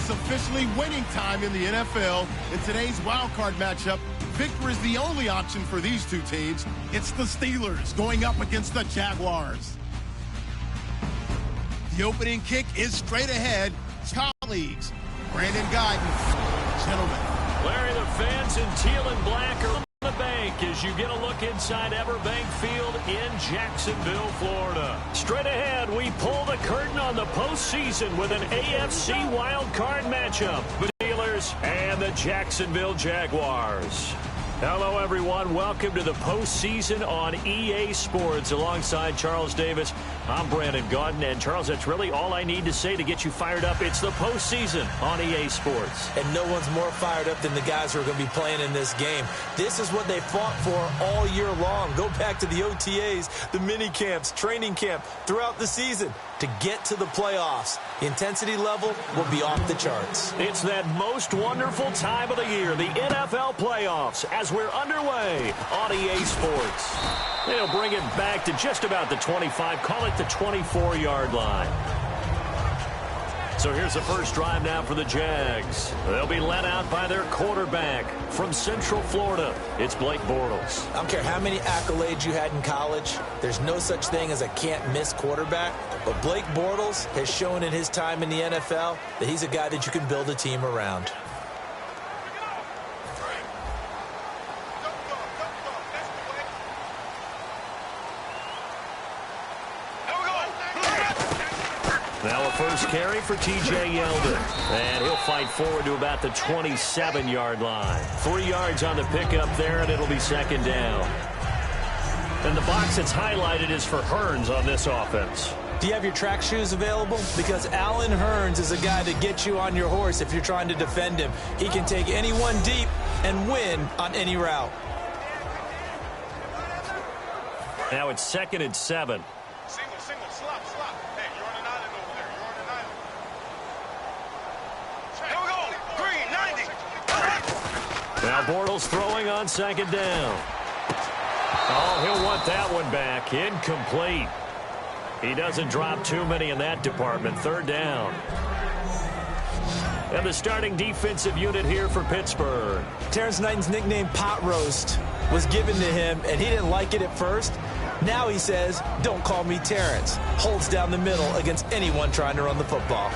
It's officially winning time in the NFL. In today's wild card matchup, victory is the only option for these two teams. It's the Steelers going up against the Jaguars. The opening kick is straight ahead. Colleagues, Brandon Guyton, gentlemen. Larry, the fans in teal and black are on the bank as you get a look inside Everbank Field in Jacksonville, Florida. Straight ahead, we pull the curtain on the postseason with an AFC wildcard matchup. The Steelers and the Jacksonville Jaguars. Hello, everyone. Welcome to the postseason on EA Sports. Alongside Charles Davis, I'm Brandon Guyton. And, Charles, that's really all I need to say to get you fired up. It's the postseason on EA Sports. And no one's more fired up than the guys who are going to be playing in this game. This is what they fought for all year long. Go back to the OTAs, the mini camps, training camp, throughout the season to get to the playoffs. The intensity level will be off the charts. It's that most wonderful time of the year, the NFL playoffs, as we're underway on EA Sports. They'll bring it back to just about the 25, call it the 24-yard line. So here's the first drive now for the Jags. They'll be led out by their quarterback from Central Florida. It's Blake Bortles. I don't care how many accolades you had in college. There's no such thing as a can't-miss quarterback. But Blake Bortles has shown in his time in the NFL that he's a guy that you can build a team around. Now a first carry for T.J. Yeldon. And he'll fight forward to about the 27-yard line. 3 yards on the pickup there, and it'll be second down. And the box that's highlighted is for Hearns on this offense. Do you have your track shoes available? Because Allen Hearns is a guy to get you on your horse if you're trying to defend him. He can take anyone deep and win on any route. Now it's 2nd and 7. Single, slop. Hey, you're on an island over there. Here we go. Green, 90. Now Bortles throwing on second down. Oh, he'll want that one back. Incomplete. He doesn't drop too many in that department. Third down. And the starting defensive unit here for Pittsburgh. Terrence Knighton's nickname, Pot Roast, was given to him, and he didn't like it at first. Now he says, don't call me Terrence. Holds down the middle against anyone trying to run the football.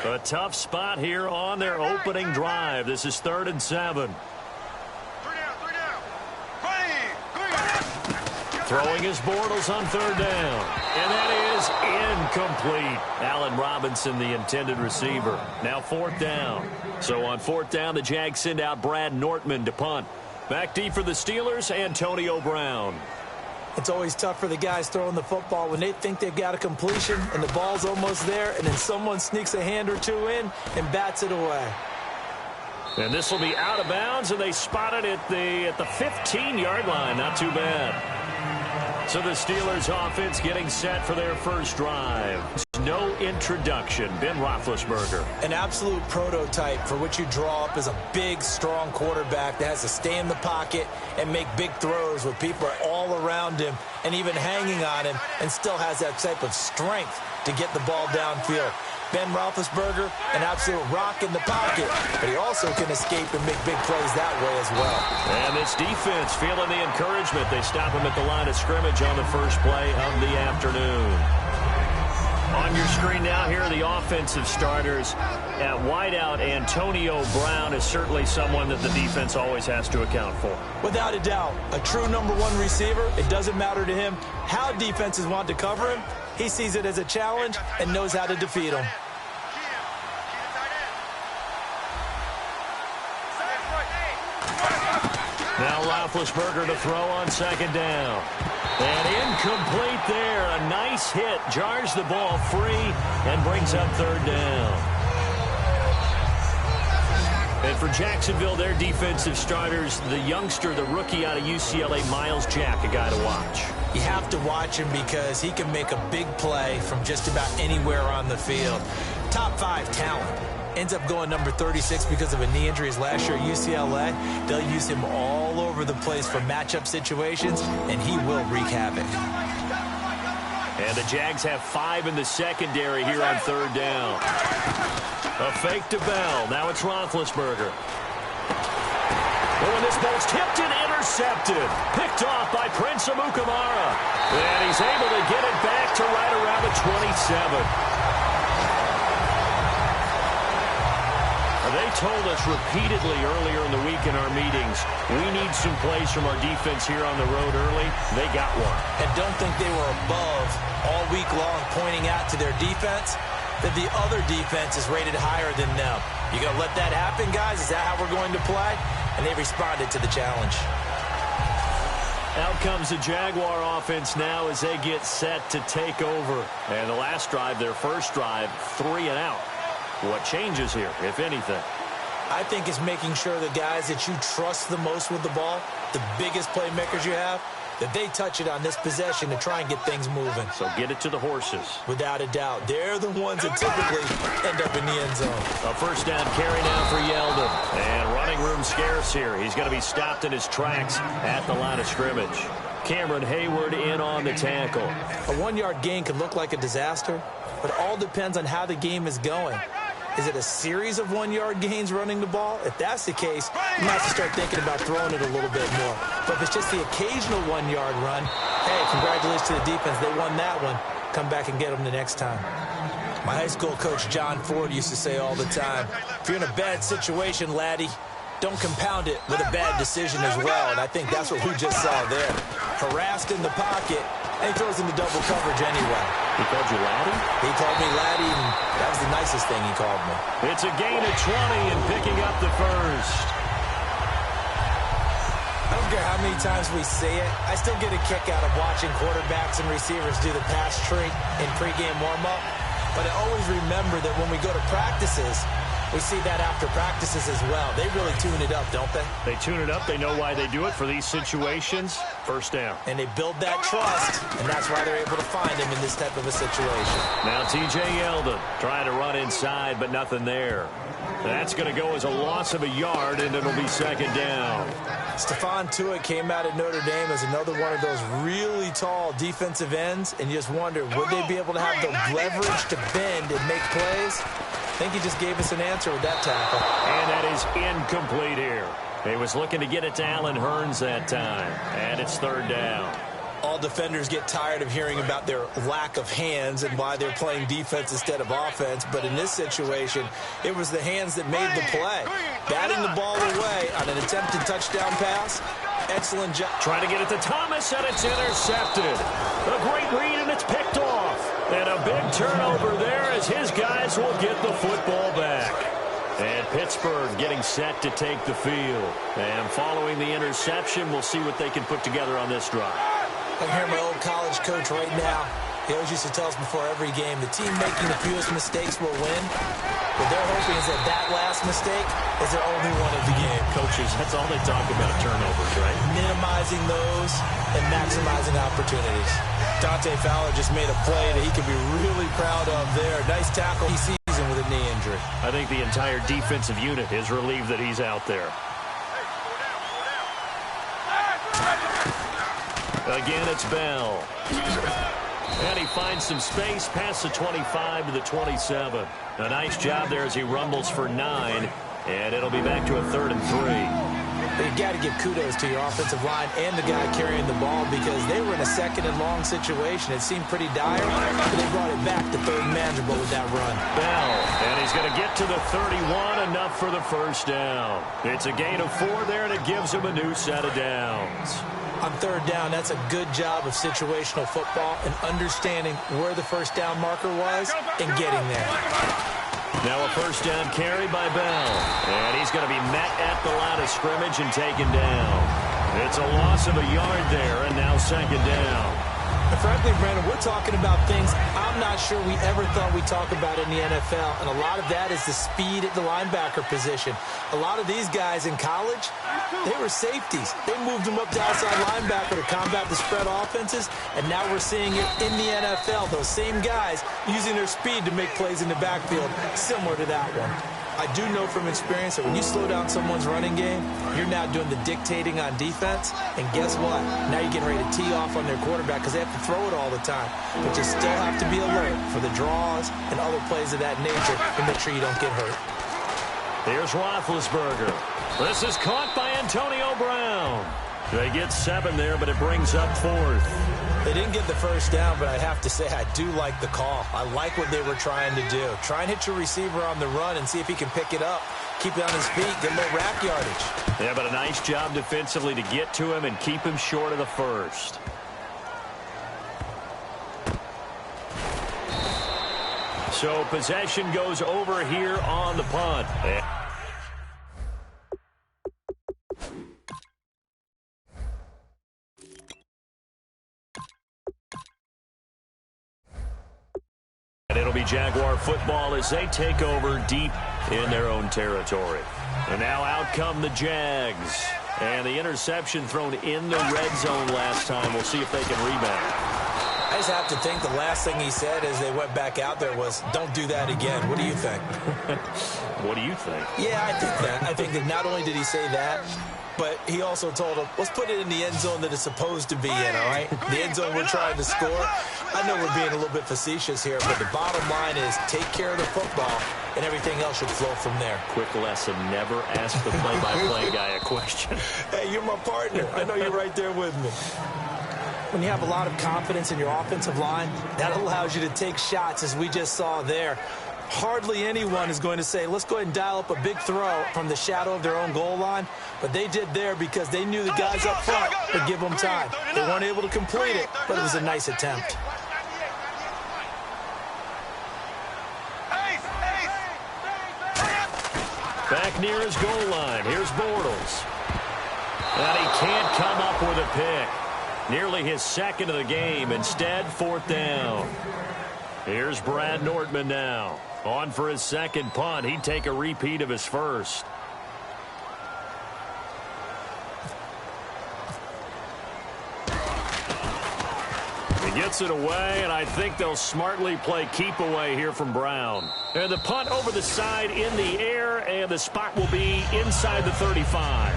A tough spot here on their opening drive. This is 3rd and 7. Three down. Green. Throwing his Bortles on 3rd down. And that is incomplete. Allen Robinson, the intended receiver. Now 4th down. So on 4th down, the Jags send out Brad Nortman to punt. Back deep for the Steelers, Antonio Brown. It's always tough for the guys throwing the football when they think they've got a completion and the ball's almost there, and then someone sneaks a hand or two in and bats it away. And this will be out of bounds, and they spot it at the 15-yard line. Not too bad. So the Steelers offense getting set for their first drive. No introduction. Ben Roethlisberger. An absolute prototype for what you draw up as a big, strong quarterback that has to stay in the pocket and make big throws with people all around him and even hanging on him, and still has that type of strength to get the ball downfield. Ben Roethlisberger, an absolute rock in the pocket, but he also can escape and make big plays that way as well. And this defense feeling the encouragement. They stop him at the line of scrimmage on the first play of the afternoon. On your screen now, here are the offensive starters. At wideout, Antonio Brown is certainly someone that the defense always has to account for. Without a doubt, a true #1 receiver. It doesn't matter to him how defenses want to cover him. He sees it as a challenge and knows how to defeat him. Now Roethlisberger to throw on 2nd down. And incomplete there. A nice hit. Jars the ball free and brings up 3rd down. And for Jacksonville, their defensive starters, the youngster, the rookie out of UCLA, Miles Jack, a guy to watch. You have to watch him because he can make a big play from just about anywhere on the field. Top 5 talent. Ends up going number 36 because of a knee injury last year at UCLA. They'll use him all over the place for matchup situations, and he will wreak havoc. And the Jags have 5 in the secondary here on third down. A fake to Bell. Now it's Roethlisberger. Oh, and this ball's tipped and intercepted. Picked off by Prince Amukamara. And he's able to get it back to right around the 27. They told us repeatedly earlier in the week in our meetings, we need some plays from our defense here on the road early. They got one. And don't think they were above all week long pointing out to their defense that the other defense is rated higher than them. You going to let that happen, guys? Is that how we're going to play? And they responded to the challenge. Out comes the Jaguar offense now as they get set to take over. And the last drive, their first drive, 3 and out. What changes here, if anything? I think it's making sure the guys that you trust the most with the ball, the biggest playmakers you have, that they touch it on this possession to try and get things moving. So get it to the horses. Without a doubt. They're the ones that typically end up in the end zone. A first down carry now for Yeldon. And running room scarce here. He's going to be stopped in his tracks at the line of scrimmage. Cameron Hayward in on the tackle. A 1-yard gain could look like a disaster, but it all depends on how the game is going. Is it a series of 1-yard gains running the ball? If that's the case, you might have to start thinking about throwing it a little bit more. But if it's just the occasional 1-yard run, hey, congratulations to the defense. They won that one. Come back and get them the next time. My high school coach, John Ford, used to say all the time, if you're in a bad situation, laddie, don't compound it with a bad decision as well. And I think that's what we just saw there. Harassed in the pocket, and he throws into double coverage anyway. He called you laddie? He called me laddie, and that was the nicest thing he called me. It's a gain of 20 and picking up the first. I don't care how many times we say it, I still get a kick out of watching quarterbacks and receivers do the pass tree in pregame warm-up. But I always remember that when we go to practices, we see that after practices as well. They really tune it up, don't they? They tune it up. They know why they do it for these situations. First down. And they build that trust, and that's why they're able to find him in this type of a situation. Now T.J. Yeldon trying to run inside, but nothing there. That's going to go as a loss of a yard, and it'll be second down. Stephon Tuitt came out of Notre Dame as another one of those really tall defensive ends, and you just wonder, would they be able to have the leverage to bend and make plays? I think he just gave us an answer with that tackle. And that is incomplete here. He was looking to get it to Allen Hurns that time. And it's third down. All defenders get tired of hearing about their lack of hands and why they're playing defense instead of offense. But in this situation, it was the hands that made the play. Batting the ball away on an attempted touchdown pass. Excellent job. Trying to get it to Thomas, and it's intercepted. A great read, and it's picked off. And a big turnover there as his guys will get the football back. And Pittsburgh getting set to take the field. And following the interception, we'll see what they can put together on this drive. I hear my old college coach right now. He always used to tell us before every game, the team making the fewest mistakes will win. What they're hoping is that that last mistake is their only one of the game. Coaches, that's all they talk about, turnovers, right? Minimizing those and maximizing opportunities. Dante Fowler just made a play that he could be really proud of there. Nice tackle he season with a knee injury. I think the entire defensive unit is relieved that he's out there. Again, it's Bell. And he finds some space past the 25 to the 27. A nice job there as he rumbles for 9. And it'll be back to a 3rd and 3. You've got to give kudos to your offensive line and the guy carrying the ball because they were in a 2nd and long situation. It seemed pretty dire, but they brought it back to 3rd and manageable with that run. Bell, and he's going to get to the 31, enough for the first down. It's a gain of 4 there, and it gives him a new set of downs. On 3rd down, that's a good job of situational football and understanding where the first down marker was and getting there. Now a first down carry by Bell. And he's going to be met at the line of scrimmage and taken down. It's a loss of a yard there, and now second down. And frankly, Brandon, we're talking about things I'm not sure we ever thought we'd talk about in the NFL. And a lot of that is the speed at the linebacker position. A lot of these guys in college, they were safeties. They moved them up to outside linebacker to combat the spread offenses. And now we're seeing it in the NFL. Those same guys using their speed to make plays in the backfield, similar to that one. I do know from experience that when you slow down someone's running game, you're now doing the dictating on defense. And guess what? Now you're getting ready to tee off on their quarterback because they have to throw it all the time. But you still have to be alert for the draws and other plays of that nature to make sure you don't get hurt. Here's Roethlisberger. This is caught by Antonio Brown. They get 7 there, but it brings up 4th. They didn't get the first down, but I have to say I do like the call. I like what they were trying to do. Try and hit your receiver on the run and see if he can pick it up. Keep it on his feet, get a little rack yardage. Yeah, but a nice job defensively to get to him and keep him short of the first. So possession goes over here on the punt. And it'll be Jaguar football as they take over deep in their own territory. And now out come the Jags. And the interception thrown in the red zone last time. We'll see if they can rebound. I just have to think the last thing he said as they went back out there was, don't do that again. What do you think? What do you think? Yeah, I think that. I think that not only did he say that, but he also told him, let's put it in the end zone that it's supposed to be in, all right? The end zone we're trying to score. I know we're being a little bit facetious here, but the bottom line is take care of the football, and everything else should flow from there. Quick lesson, never ask the play-by-play guy a question. Hey, you're my partner. I know you're right there with me. When you have a lot of confidence in your offensive line, that allows you to take shots, as we just saw there. Hardly anyone is going to say, let's go ahead and dial up a big throw from the shadow of their own goal line. But they did there because they knew the guys up front would give them time. They weren't able to complete it, but it was a nice attempt. Back near his goal line. Here's Bortles. And he can't come up with a pick. Nearly his second of the game. Instead, 4th down. Here's Brad Nordman now. On for his second punt. He'd take a repeat of his first. He gets it away, and I think they'll smartly play keep away here from Brown. And the punt over the side in the air, and the spot will be inside the 35.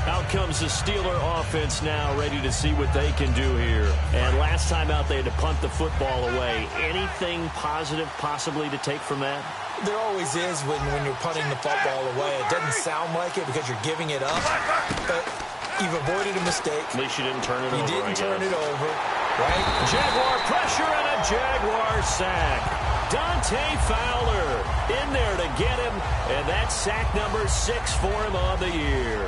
Out comes the Steeler offense now, ready to see what they can do here. And last time out, they had to punt the football away. Anything positive possibly to take from that? There always is when you're punting the football away. It doesn't sound like it because you're giving it up, but you've avoided a mistake. At least you didn't turn it over. You didn't turn it over, right? Jaguar pressure and a Jaguar sack. Dante Fowler in there to get him, and that's sack number 6 for him on the year.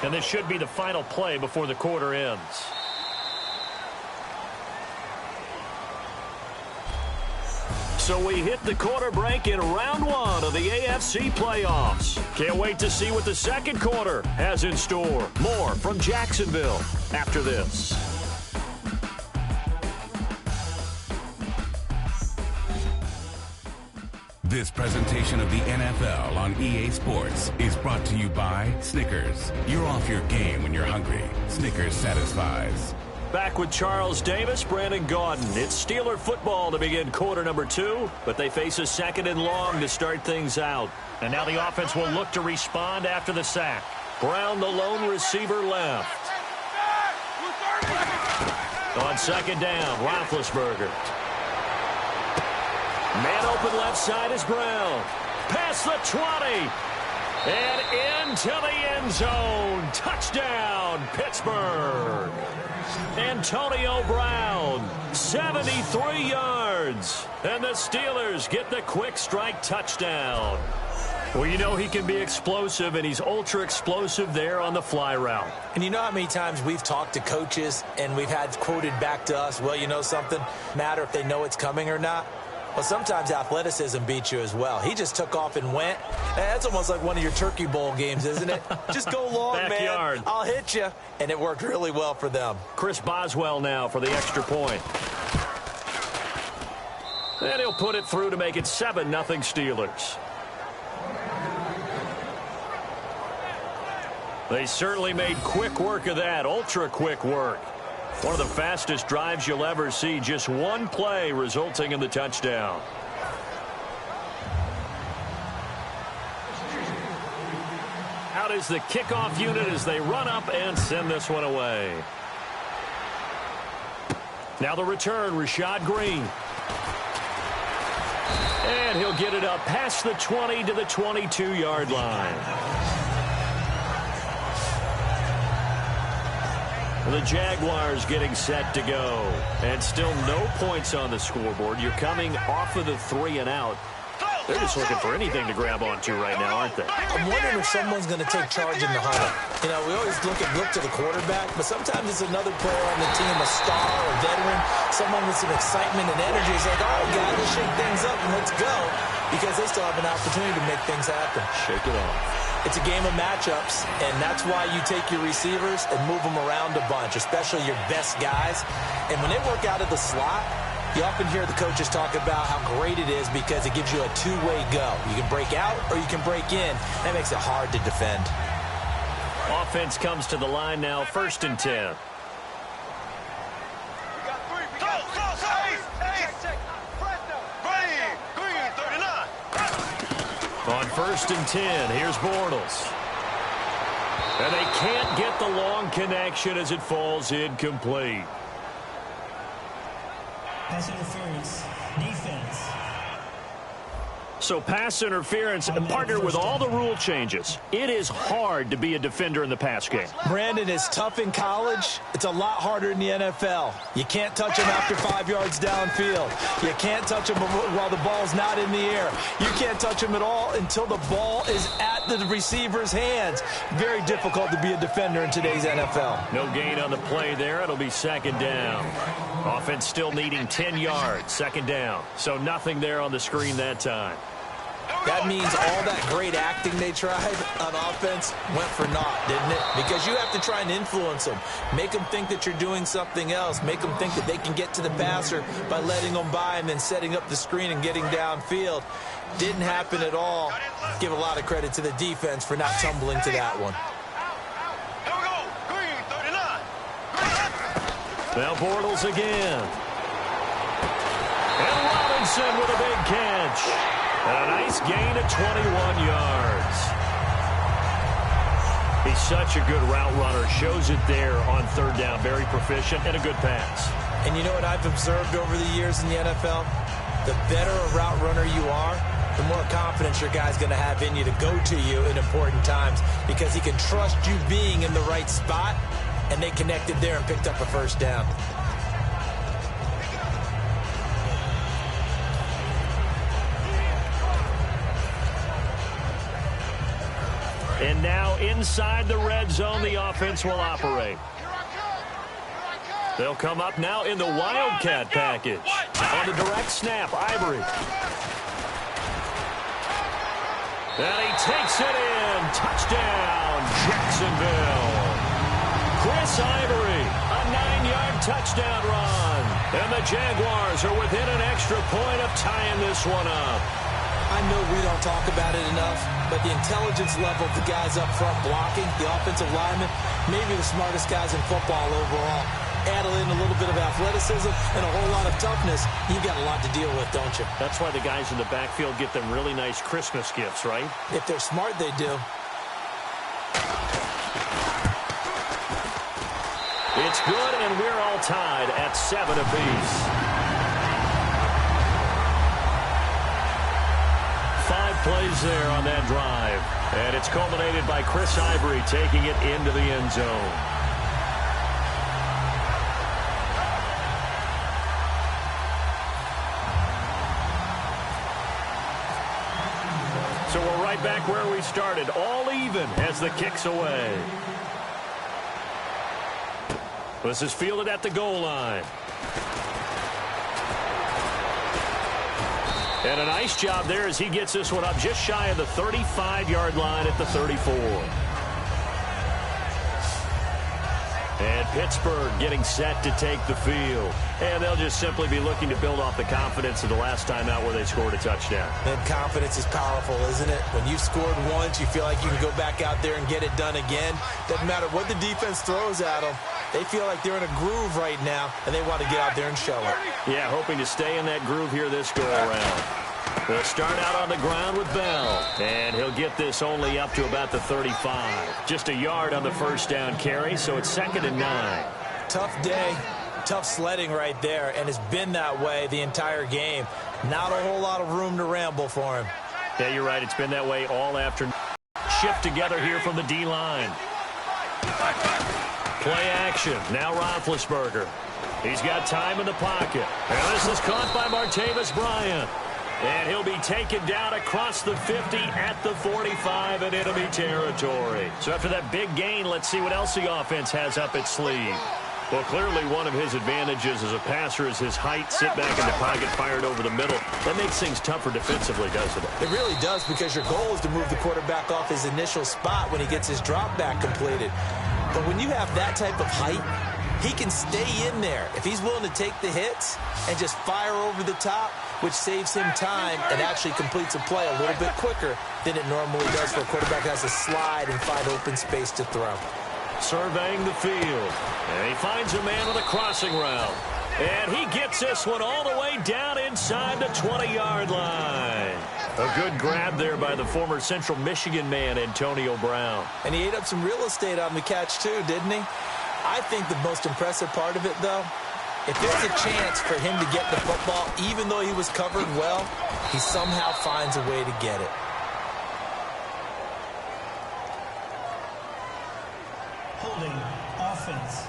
And this should be the final play before the quarter ends. So we hit the quarter break in round 1 of the AFC playoffs. Can't wait to see what the second quarter has in store. More from Jacksonville after this. This presentation of the NFL on EA Sports is brought to you by Snickers. You're off your game when you're hungry. Snickers satisfies. Back with Charles Davis, Brandon Gaudin. It's Steeler football to begin quarter number 2, but they face a 2nd and long to start things out. And now the offense will look to respond after the sack. Brown, the lone receiver, left. On 2nd down, Roethlisberger. Man open left side is Brown. Past the 20. And into the end zone. Touchdown, Pittsburgh. Antonio Brown, 73 yards. And the Steelers get the quick strike touchdown. Well, you know he can be explosive, and he's ultra explosive there on the fly route. And you know how many times we've talked to coaches and we've had quoted back to us, well, you know something, matter if they know it's coming or not. But sometimes athleticism beats you as well. He just took off and went. That's almost like one of your Turkey Bowl games, isn't it? Just go long, Backyard. man. I'll hit you. And it worked really well for them. Chris Boswell now for the extra point. And he'll put it through to make it 7-0 Steelers. They certainly made quick work of that, ultra quick work. One of the fastest drives you'll ever see, just one play resulting in the touchdown. Out is the kickoff unit as they run up and send this one away. Now the return, Rashad Green. And he'll get it up past the 20 to the 22-yard line. The Jaguars getting set to go. And still no points on the scoreboard. You're coming off of the 3 and out. They're just looking for anything to grab onto right now, aren't they? I'm wondering if someone's going to take charge in the huddle. You know, we always look to the quarterback, but sometimes it's another player on the team, a star or veteran, someone with some excitement and energy. It's like, all right, guys, let's shake things up and let's go, because they still have an opportunity to make things happen. Shake it off. It's a game of matchups, and that's why you take your receivers and move them around a bunch, especially your best guys. And when they work out of the slot, you often hear the coaches talk about how great it is because it gives you a two-way go. You can break out or you can break in. That makes it hard to defend. Offense comes to the line now, 1st and 10. On 1st and 10, here's Bortles. And they can't get the long connection as it falls incomplete. Pass interference, defense. So pass interference, partner with all the rule changes. It is hard to be a defender in the pass game. Brandon, is tough in college. It's a lot harder in the NFL. You can't touch him after 5 yards downfield. You can't touch him while the ball's not in the air. You can't touch him at all until the ball is at the receiver's hands. Very difficult to be a defender in today's NFL. No gain on the play there. It'll be 2nd down. Offense still needing 10 yards, 2nd down. So nothing there on the screen that time. That means all that great acting they tried on offense went for naught, didn't it? Because you have to try and influence them. Make them think that you're doing something else. Make them think that they can get to the passer by letting them by and then setting up the screen and getting downfield. Didn't happen at all. Give a lot of credit to the defense for not tumbling to that one. Now Bortles again. And Robinson with a big catch. And a nice gain of 21 yards. He's such a good route runner. Shows it there on 3rd down. Very proficient and a good pass. And you know what I've observed over the years in the NFL? The better a route runner you are, the more confidence your guy's going to have in you to go to you in important times, because he can trust you being in the right spot, and they connected there and picked up a 1st down. And now inside the red zone, the offense will operate. They'll come up now in the Wildcat package. On the direct snap, Ivory. And he takes it in. Touchdown, Jacksonville. Chris Ivory, a 9-yard touchdown run. And the Jaguars are within an extra point of tying this one up. I know we don't talk about it enough, but the intelligence level of the guys up front blocking, the offensive linemen, maybe the smartest guys in football overall. Add in a little bit of athleticism and a whole lot of toughness, you've got a lot to deal with, don't you? That's why the guys in the backfield get them really nice Christmas gifts, right? If they're smart, they do. It's good, and we're all tied at 7 apiece. 5 plays there on that drive. And it's culminated by Chris Ivory taking it into the end zone. So we're right back where we started, all even as the kick's away. This is fielded at the goal line. And a nice job there as he gets this one up just shy of the 35-yard line at the 34. And Pittsburgh getting set to take the field. And they'll just simply be looking to build off the confidence of the last time out where they scored a touchdown. And confidence is powerful, isn't it? When you've scored once, you feel like you can go back out there and get it done again. Doesn't matter what the defense throws at them. They feel like they're in a groove right now, and they want to get out there and show it. Yeah, hoping to stay in that groove here this go-around. They'll start out on the ground with Bell, and he'll get this only up to about the 35. Just a yard on the first down carry, so it's 2nd and 9. Tough day, tough sledding right there, and it's been that way the entire game. Not a whole lot of room to ramble for him. Yeah, you're right. It's been that way all afternoon. Shift together here from the D-line. Play action. Now Roethlisberger. He's got time in the pocket. And this is caught by Martavis Bryant. And he'll be taken down across the 50 at the 45 in enemy territory. So after that big gain, let's see what else the offense has up its sleeve. Well, clearly one of his advantages as a passer is his height. Sit back in the pocket, fired over the middle. That makes things tougher defensively, doesn't it? It really does, because your goal is to move the quarterback off his initial spot when he gets his drop back completed. But when you have that type of height, he can stay in there if he's willing to take the hits and just fire over the top, which saves him time and actually completes a play a little bit quicker than it normally does for a quarterback that has to slide and find open space to throw. Surveying the field, and he finds a man on the crossing route. And he gets this one all the way down inside the 20-yard line. A good grab there by the former Central Michigan man, Antonio Brown. And he ate up some real estate on the catch too, didn't he? I think the most impressive part of it, though, if there's a chance for him to get the football, even though he was covered well, he somehow finds a way to get it. Holding offense.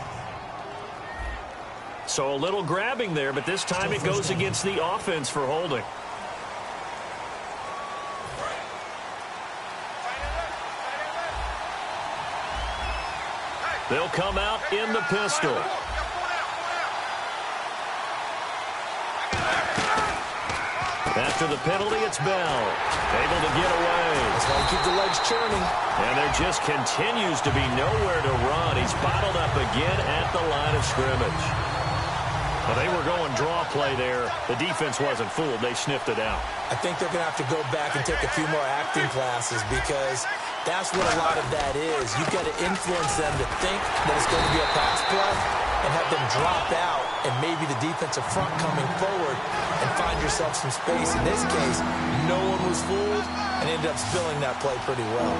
So a little grabbing there, but this time it goes against the offense for holding. They'll come out in the pistol. After the penalty, it's Bell. Able to get away. That's why you keep the legs churning. And there just continues to be nowhere to run. He's bottled up again at the line of scrimmage. Well, they were going draw play there. The defense wasn't fooled. They sniffed it out. I think they're going to have to go back and take a few more acting classes, because that's what a lot of that is. You've got to influence them to think that it's going to be a pass play and have them drop out, and maybe the defensive front coming forward, and find yourself some space. In this case, no one was fooled and ended up spilling that play pretty well.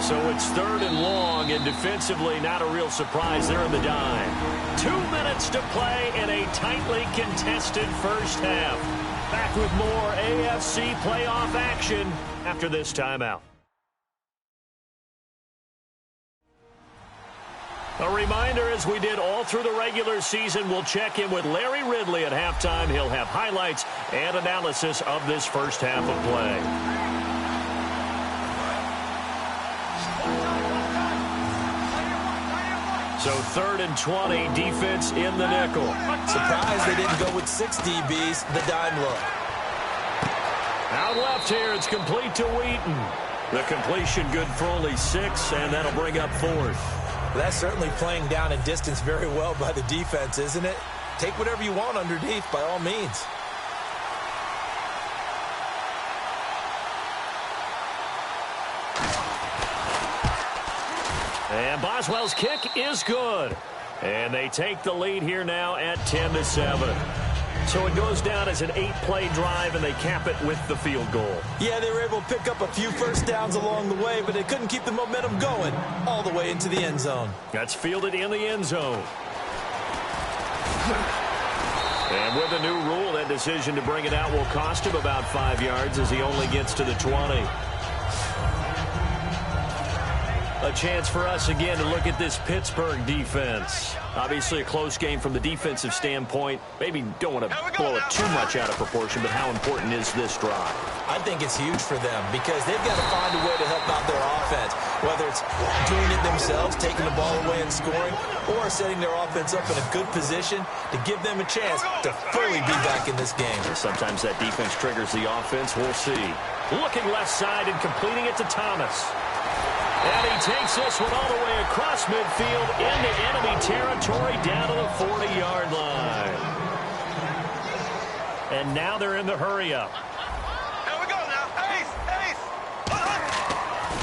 So it's 3rd and long, and defensively not a real surprise. They're in the dime. 2 minutes to play in a tightly contested first half. Back with more AFC playoff action after this timeout. A reminder, as we did all through the regular season, we'll check in with Larry Ridley at halftime. He'll have highlights and analysis of this first half of play. So 3rd and 20, defense in the nickel. Surprised they didn't go with 6 DBs, the dime look. Out left here, it's complete to Wheaton. The completion good for only 6, and that'll bring up 4th. That's certainly playing down in distance very well by the defense, isn't it? Take whatever you want underneath, by all means. And Boswell's kick is good. And they take the lead here now at 10-7. So it goes down as an 8-play drive, and they cap it with the field goal. Yeah, they were able to pick up a few first downs along the way, but they couldn't keep the momentum going all the way into the end zone. That's fielded in the end zone. And with a new rule, that decision to bring it out will cost him about 5 yards as he only gets to the 20. A chance for us again to look at this Pittsburgh defense. Obviously a close game from the defensive standpoint. Maybe don't want to blow it too much out of proportion, but how important is this drive? I think it's huge for them because they've got to find a way to help out their offense, whether it's doing it themselves, taking the ball away and scoring, or setting their offense up in a good position to give them a chance to fully be back in this game. Sometimes that defense triggers the offense. We'll see. Looking left side and completing it to Thomas. And he takes this one all the way across midfield into enemy territory down to the 40-yard line. And now they're in the hurry-up. Here we go now. Ace.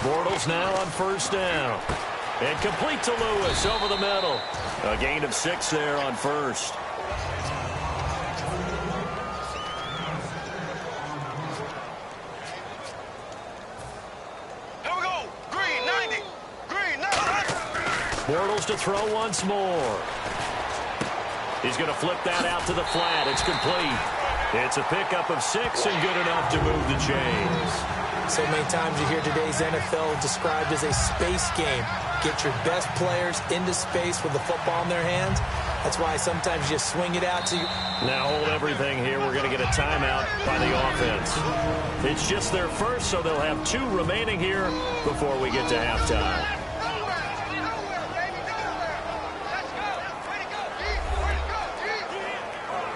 Bortles now on first down. And complete to Lewis over the middle. A gain of 6 there on first. Bortles to throw once more. He's going to flip that out to the flat. It's complete. It's a pickup of 6 and good enough to move the chains. So many times you hear today's NFL described as a space game. Get your best players into space with the football in their hands. That's why sometimes you just swing it out to you. Now hold everything here. We're going to get a timeout by the offense. It's just their first, so they'll have 2 remaining here before we get to halftime.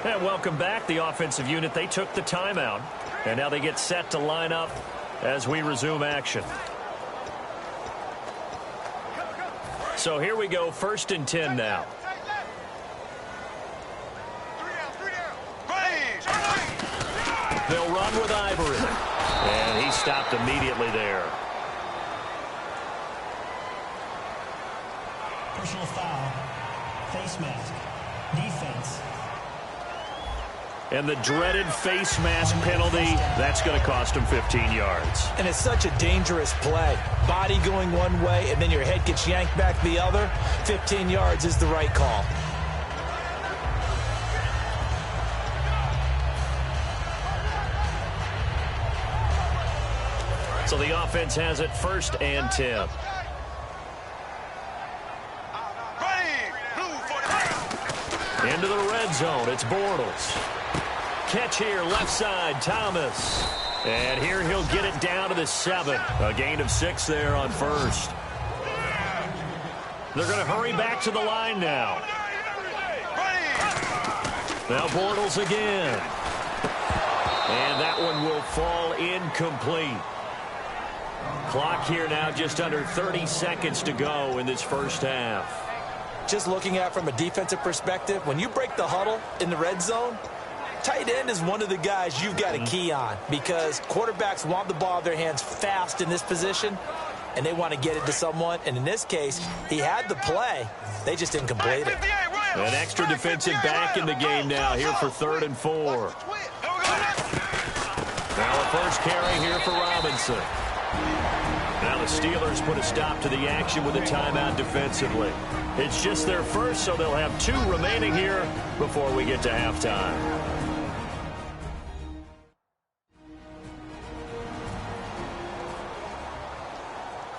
And welcome back. The offensive unit, they took the timeout. And now they get set to line up as we resume action. So here we go, 1st and 10 now. They'll run with Ivory. And he stopped immediately there. Personal foul. Face mask. Defense. And the dreaded face mask penalty, that's going to cost him 15 yards. And it's such a dangerous play. Body going one way, and then your head gets yanked back the other. 15 yards is the right call. So the offense has it 1st and 10. Into the red zone, it's Bortles. Catch here, left side, Thomas. And here he'll get it down to the 7. A gain of 6 there on first. They're going to hurry back to the line now. Now Bortles again. And that one will fall incomplete. Clock here now just under 30 seconds to go in this first half. Just looking at it from a defensive perspective, when you break the huddle in the red zone, tight end is one of the guys you've got to key on because quarterbacks want the ball in their hands fast in this position, and they want to get it to someone. And in this case, he had the play. They just didn't complete it. An extra defensive back in the game now here for 3rd and 4. Now a first carry here for Robinson. Now the Steelers put a stop to the action with a timeout defensively. It's just their first, so they'll have 2 remaining here before we get to halftime.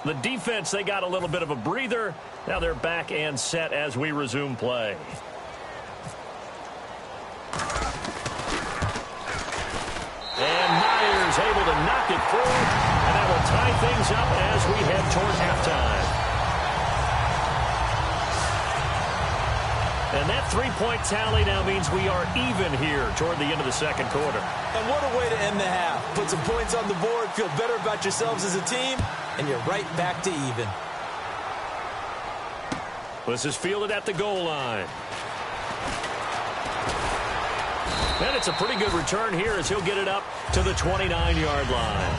The defense, they got a little bit of a breather. Now they're back and set as we resume play. And Myers able to knock it through. And that will tie things up as we head toward halftime. And that 3-point tally now means we are even here toward the end of the second quarter. And what a way to end the half. Put some points on the board, feel better about yourselves as a team, and you're right back to even. This is fielded at the goal line. And it's a pretty good return here as he'll get it up to the 29-yard line.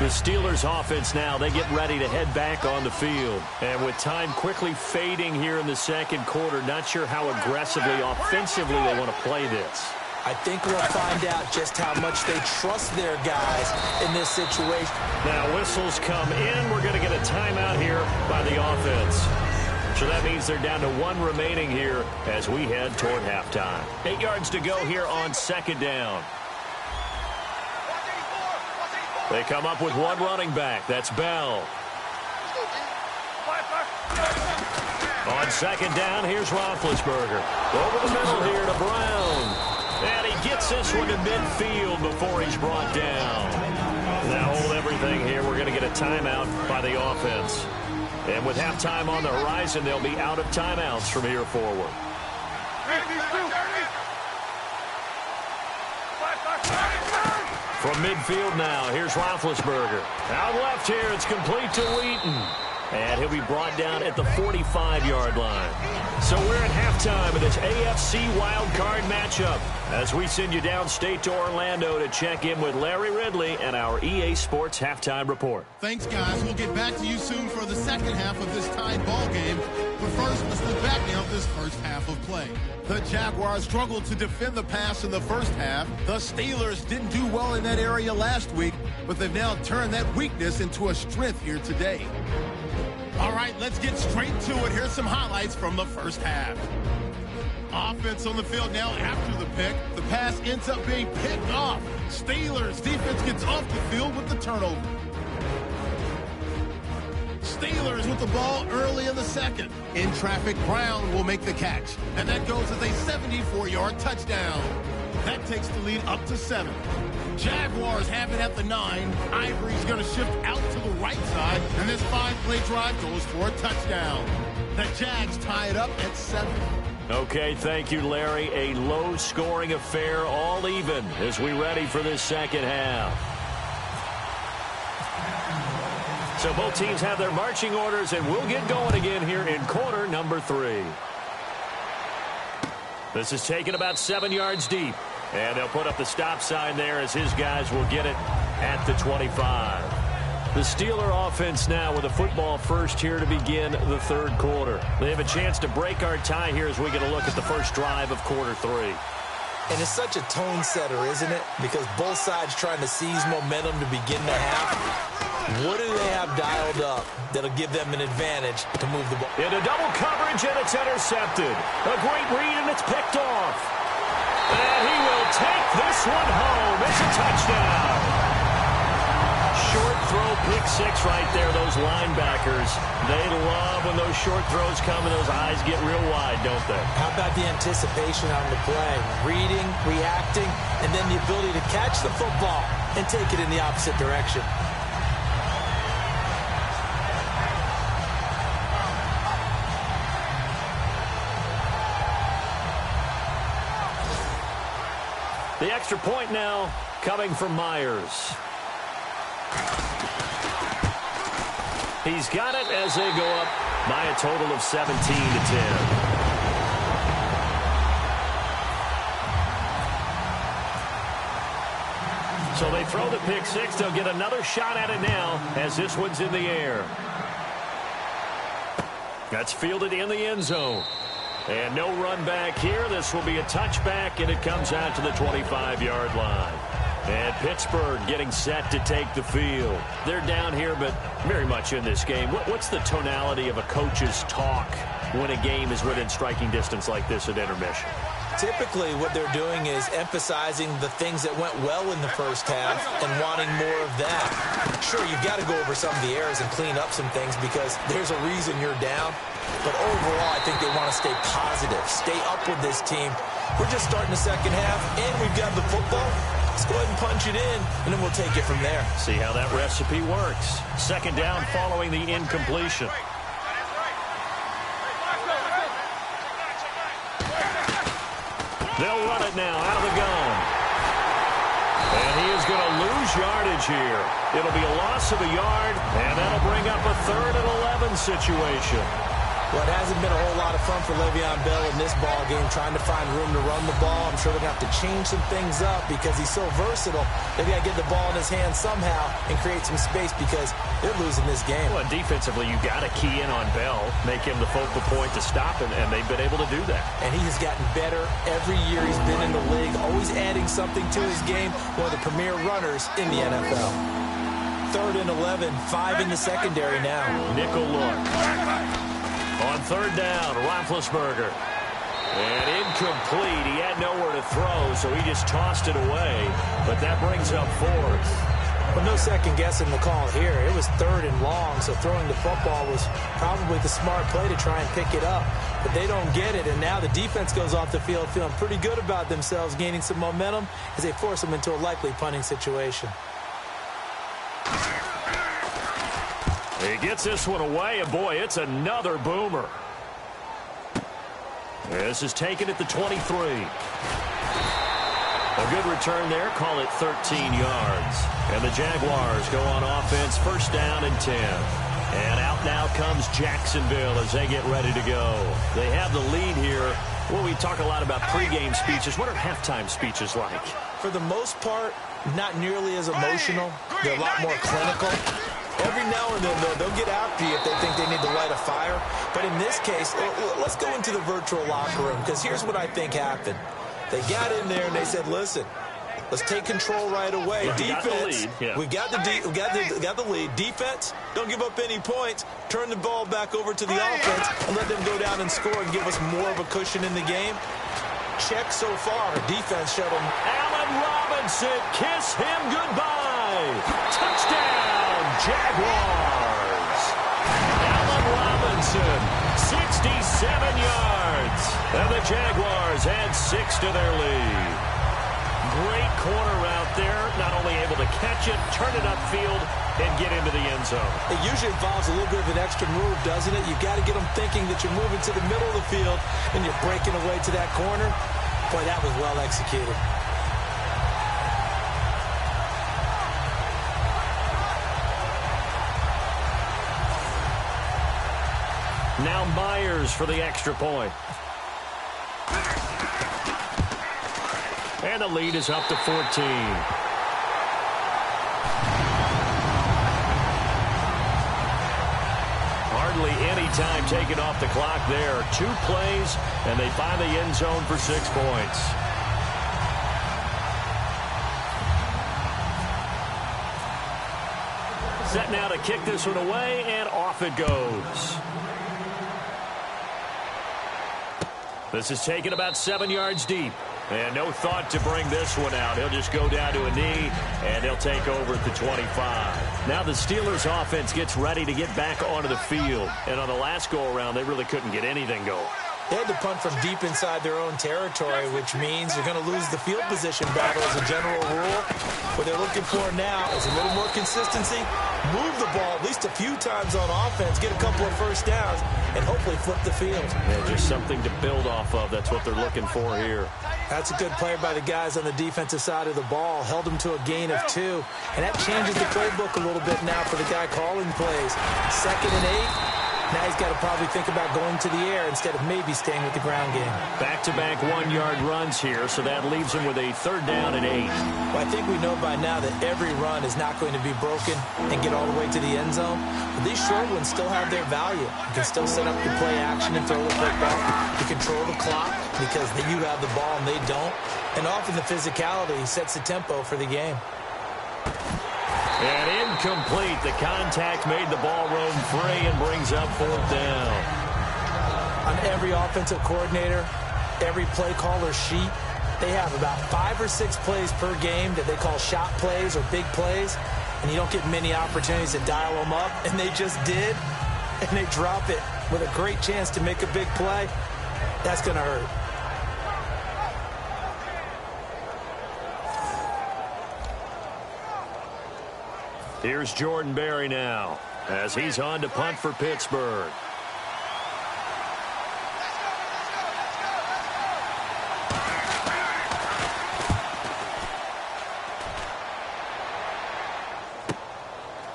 The Steelers offense now, they get ready to head back on the field. And with time quickly fading here in the second quarter, not sure how aggressively, offensively they want to play this. I think we'll find out just how much they trust their guys in this situation. Now whistles come in. We're going to get a timeout here by the offense. So that means they're down to 1 remaining here as we head toward halftime. 8 yards to go here on 2nd down. They come up with one running back. That's Bell. On second down, here's Roethlisberger. Over the middle here to Brown. And he gets this one to midfield before he's brought down. Now hold everything here. We're going to get a timeout by the offense. And with halftime on the horizon, they'll be out of timeouts from here forward. From midfield now, here's Roethlisberger. Out left here, it's complete to Wheaton. And he'll be brought down at the 45-yard line. So we're at halftime of this AFC wild card matchup as we send you downstate to Orlando to check in with Larry Ridley and our EA Sports halftime report. Thanks, guys. We'll get back to you soon for the second half of this tied ball game. But first, let's look back now at this first half of play. The Jaguars struggled to defend the pass in the first half. The Steelers didn't do well in that area last week, but they've now turned that weakness into a strength here today. All right, let's get straight to it. Here's some highlights from the first half. Offense on the field now after the pick. The pass ends up being picked off. Steelers defense gets off the field with the turnover. Steelers with the ball early in the second. In traffic, Brown will make the catch. And that goes as a 74-yard touchdown. That takes the lead up to 7. Jaguars have it at the 9. Ivory's going to shift out to the right side. And this 5-play drive goes for a touchdown. The Jags tie it up at 7. Okay, thank you, Larry. A low-scoring affair, all even, as we ready for this second half. So both teams have their marching orders, and we'll get going again here in quarter number 3. This is taken about 7 yards deep. And they'll put up the stop sign there as his guys will get it at the 25. The Steeler offense now with a football first here to begin the third quarter. They have a chance to break our tie here as we get a look at the first drive of quarter 3. And it's such a tone setter, isn't it? Because both sides trying to seize momentum to begin the half. What do they have dialed up that'll give them an advantage to move the ball? Into double coverage, and it's intercepted. A great read, and it's picked off. And he will take this one home. It's a touchdown. Short throw, pick 6 right there. Those linebackers, they love when those short throws come and those eyes get real wide, don't they? How about the anticipation on the play? Reading, reacting, and then the ability to catch the football and take it in the opposite direction. The extra point now coming from Myers. He's got it as they go up by a total of 17 to 10. So they throw the pick 6. They'll get another shot at it now as this one's in the air. That's fielded in the end zone. And no run back here. This will be a touchback, and it comes out to the 25-yard line. And Pittsburgh getting set to take the field. They're down here, but very much in this game. What's the tonality of a coach's talk when a game is within striking distance like this at intermission? Typically, what they're doing is emphasizing the things that went well in the first half and wanting more of that. Sure, you've got to go over some of the errors and clean up some things because there's a reason you're down. But overall, I think they want to stay positive, stay up with this team. We're just starting the second half, and we've got the football. Let's go ahead and punch it in, and then we'll take it from there. See how that recipe works. Second down following the incompletion. They'll run it now out of the gun. And he is going to lose yardage here. It'll be a loss of a yard, and that'll bring up a 3rd and 11 situation. Well, it hasn't been a whole lot of fun for Le'Veon Bell in this ball game, trying to find room to run the ball. I'm sure they're going to have to change some things up because he's so versatile. They've got to get the ball in his hands somehow and create some space because they're losing this game. Well, defensively, you got to key in on Bell, make him the focal point to stop him, and they've been able to do that. And he has gotten better every year he's been in the league, always adding something to his game. One of the premier runners in the NFL. 3rd and 11, 5 in the secondary now. Nickel look. On 3rd down, Roethlisberger. And incomplete. He had nowhere to throw, so he just tossed it away. But that brings up 4th. Well, no second guessing the call here. It was 3rd and long, so throwing the football was probably the smart play to try and pick it up. But they don't get it, and now the defense goes off the field feeling pretty good about themselves, gaining some momentum as they force them into a likely punting situation. He gets this one away, and boy, it's another boomer. This is taken at the 23. A good return there. Call it 13 yards. And the Jaguars go on offense, 1st down and 10. And out now comes Jacksonville as they get ready to go. They have the lead here. Well, we talk a lot about pregame speeches. What are halftime speeches like? For the most part, not nearly as emotional. They're a lot more clinical. Every now and then, though, they'll get after you if they think they need to light a fire. But in this case, let's go into the virtual locker room, because here's what I think happened. They got in there and they said, listen, let's take control right away. Yeah, defense, we got the lead. Defense, don't give up any points. Turn the ball back over to the offense and let them go down and score and give us more of a cushion in the game. Check so far. Defense showed them. Allen Robinson, kiss him goodbye. Touchdown, Jaguars. Allen Robinson, 67 yards. And the Jaguars add 6 to their lead. Great corner route there. Not only able to catch it, turn it upfield, and get into the end zone. It usually involves a little bit of an extra move, doesn't it? You've got to get them thinking that you're moving to the middle of the field and you're breaking away to that corner. Boy, that was well executed. Now Myers for the extra point. And the lead is up to 14. Hardly any time taken off the clock there. 2 plays, and they find the end zone for 6 points. Set now to kick this one away, and off it goes. This is taken about 7 yards deep. And no thought to bring this one out. He'll just go down to a knee, and they'll take over at the 25. Now the Steelers' offense gets ready to get back onto the field. And on the last go-around, they really couldn't get anything going. They had to punt from deep inside their own territory, which means you're going to lose the field position battle as a general rule. What they're looking for now is a little more consistency, move the ball at least a few times on offense, get a couple of first downs, and hopefully flip the field. Yeah, just something to build off of. That's what they're looking for here. That's a good play by the guys on the defensive side of the ball. Held them to a gain of 2. And that changes the playbook a little bit now for the guy calling plays. 2nd and 8. Now he's got to probably think about going to the air instead of maybe staying with the ground game. Back-to-back 1-yard runs here, so that leaves him with a 3rd down and 8. Well, I think we know by now that every run is not going to be broken and get all the way to the end zone. But these short ones still have their value. You can still set up the play action and throw the football. You control the clock because you have the ball and they don't. And often the physicality sets the tempo for the game. And incomplete. The contact made the ball roam free and brings up 4th down. On every offensive coordinator, every play caller sheet, they have about 5 or 6 plays per game that they call shot plays or big plays. And you don't get many opportunities to dial them up. And they just did. And they drop it with a great chance to make a big play. That's going to hurt. Here's Jordan Berry now as he's on to punt for Pittsburgh.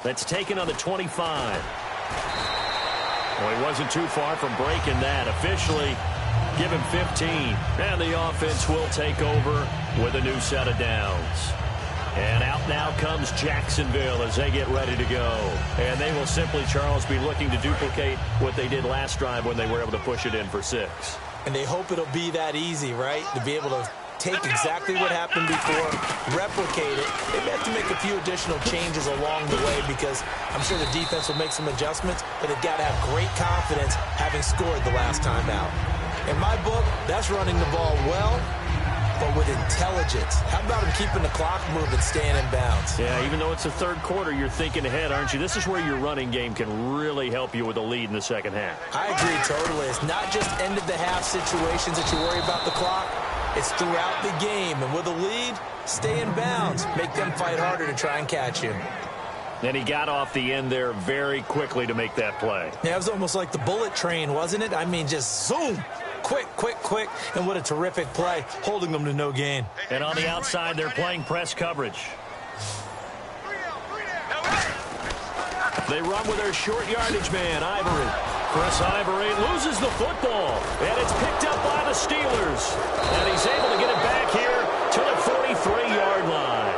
That's taken on the 25. Well, he wasn't too far from breaking that. Officially, give him 15. And the offense will take over with a new set of downs. And out now comes Jacksonville as they get ready to go. And they will simply, Charles, be looking to duplicate what they did last drive when they were able to push it in for 6. And they hope it'll be that easy, right? To be able to take exactly what happened before, replicate it. They may have to make a few additional changes along the way because I'm sure the defense will make some adjustments, but they've got to have great confidence having scored the last time out. In my book, that's running the ball well but with intelligence. How about him keeping the clock moving, staying in bounds? Yeah, even though it's the third quarter, you're thinking ahead, aren't you? This is where your running game can really help you with a lead in the second half. I agree totally. It's not just end-of-the-half situations that you worry about the clock. It's throughout the game. And with a lead, stay in bounds. Make them fight harder to try and catch you. And he got off the end there very quickly to make that play. Yeah, it was almost like the bullet train, wasn't it? I mean, just zoom. Quick, quick, quick. And what a terrific play, holding them to no gain. And on the outside, they're playing press coverage. They run with their short yardage man, Ivory. Chris Ivory loses the football, and it's picked up by the Steelers. And he's able to get it back here to the 43-yard line.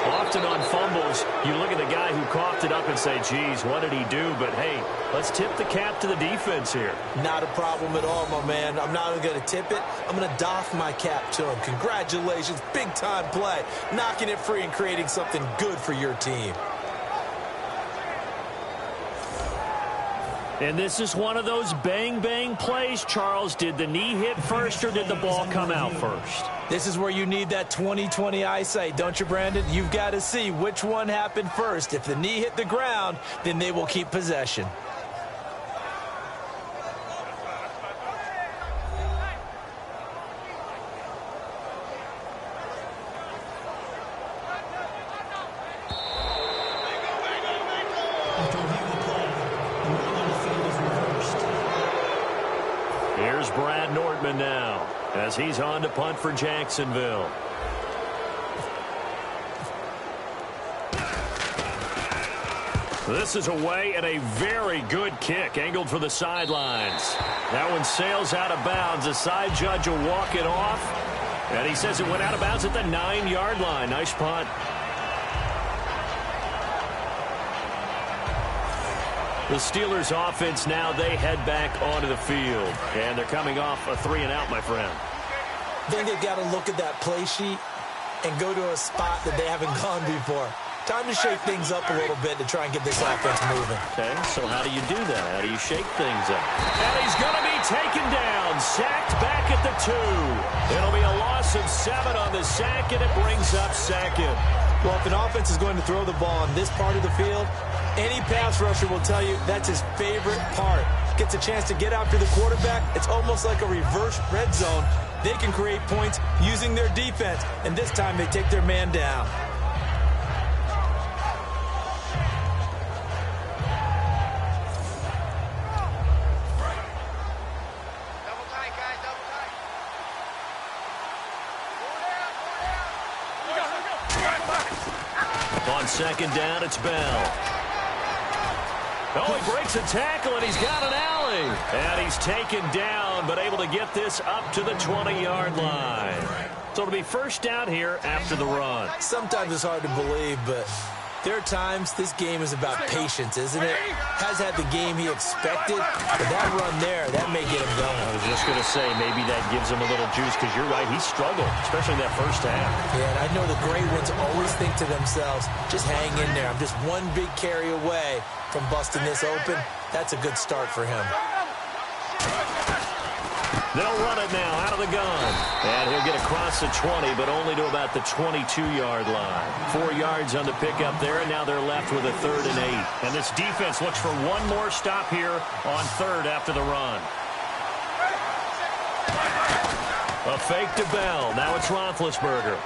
Often on fumbles, you look at the guy who coughed it up and say, geez, what did he do? But, hey, let's tip the cap to the defense here. Not a problem at all, my man. I'm not even going to tip it. I'm going to doff my cap to him. Congratulations, big-time play. Knocking it free and creating something good for your team. And this is one of those bang-bang plays, Charles. Did the knee hit first or did the ball come out first? This is where you need that 20/20 eyesight, don't you, Brandon? You've got to see which one happened first. If the knee hit the ground, then they will keep possession. Here's Brad Nordman now as he's on to punt for Jacksonville. This is away and a very good kick angled for the sidelines. That one sails out of bounds. The side judge will walk it off. And he says it went out of bounds at the 9-yard line. Nice punt. The Steelers offense now, they head back onto the field. And they're coming off a 3-and-out, my friend. I think they've got to look at that play sheet and go to a spot that they haven't gone before. Time to shake things up a little bit to try and get this offense moving. Okay, so how do you do that? How do you shake things up? And he's going to be taken down, sacked back at the 2. It'll be a loss of 7 on the sack, and it brings up second. Well, if an offense is going to throw the ball on this part of the field, any pass rusher will tell you that's his favorite part. Gets a chance to get after the quarterback. It's almost like a reverse red zone. They can create points using their defense, and this time they take their man down. On second down, it's Bell. Oh, he breaks a tackle, and he's got an alley. And he's taken down, but able to get this up to the 20-yard line. So it'll be first down here after the run. Sometimes it's hard to believe, but there are times this game is about patience, isn't it? Has had the game he expected, but that run there, that may get him going. I was just going to say, maybe that gives him a little juice, because you're right, he struggled, especially that first half. Yeah, and I know the great ones always think to themselves, just hang in there. I'm just one big carry away from busting this open. That's a good start for him. They'll run it now out of the gun. And he'll get across the 20, but only to about the 22-yard line. 4 yards on the pickup there, and now they're left with a 3rd and 8. And this defense looks for one more stop here on 3rd after the run. A fake to Bell. Now it's Roethlisberger.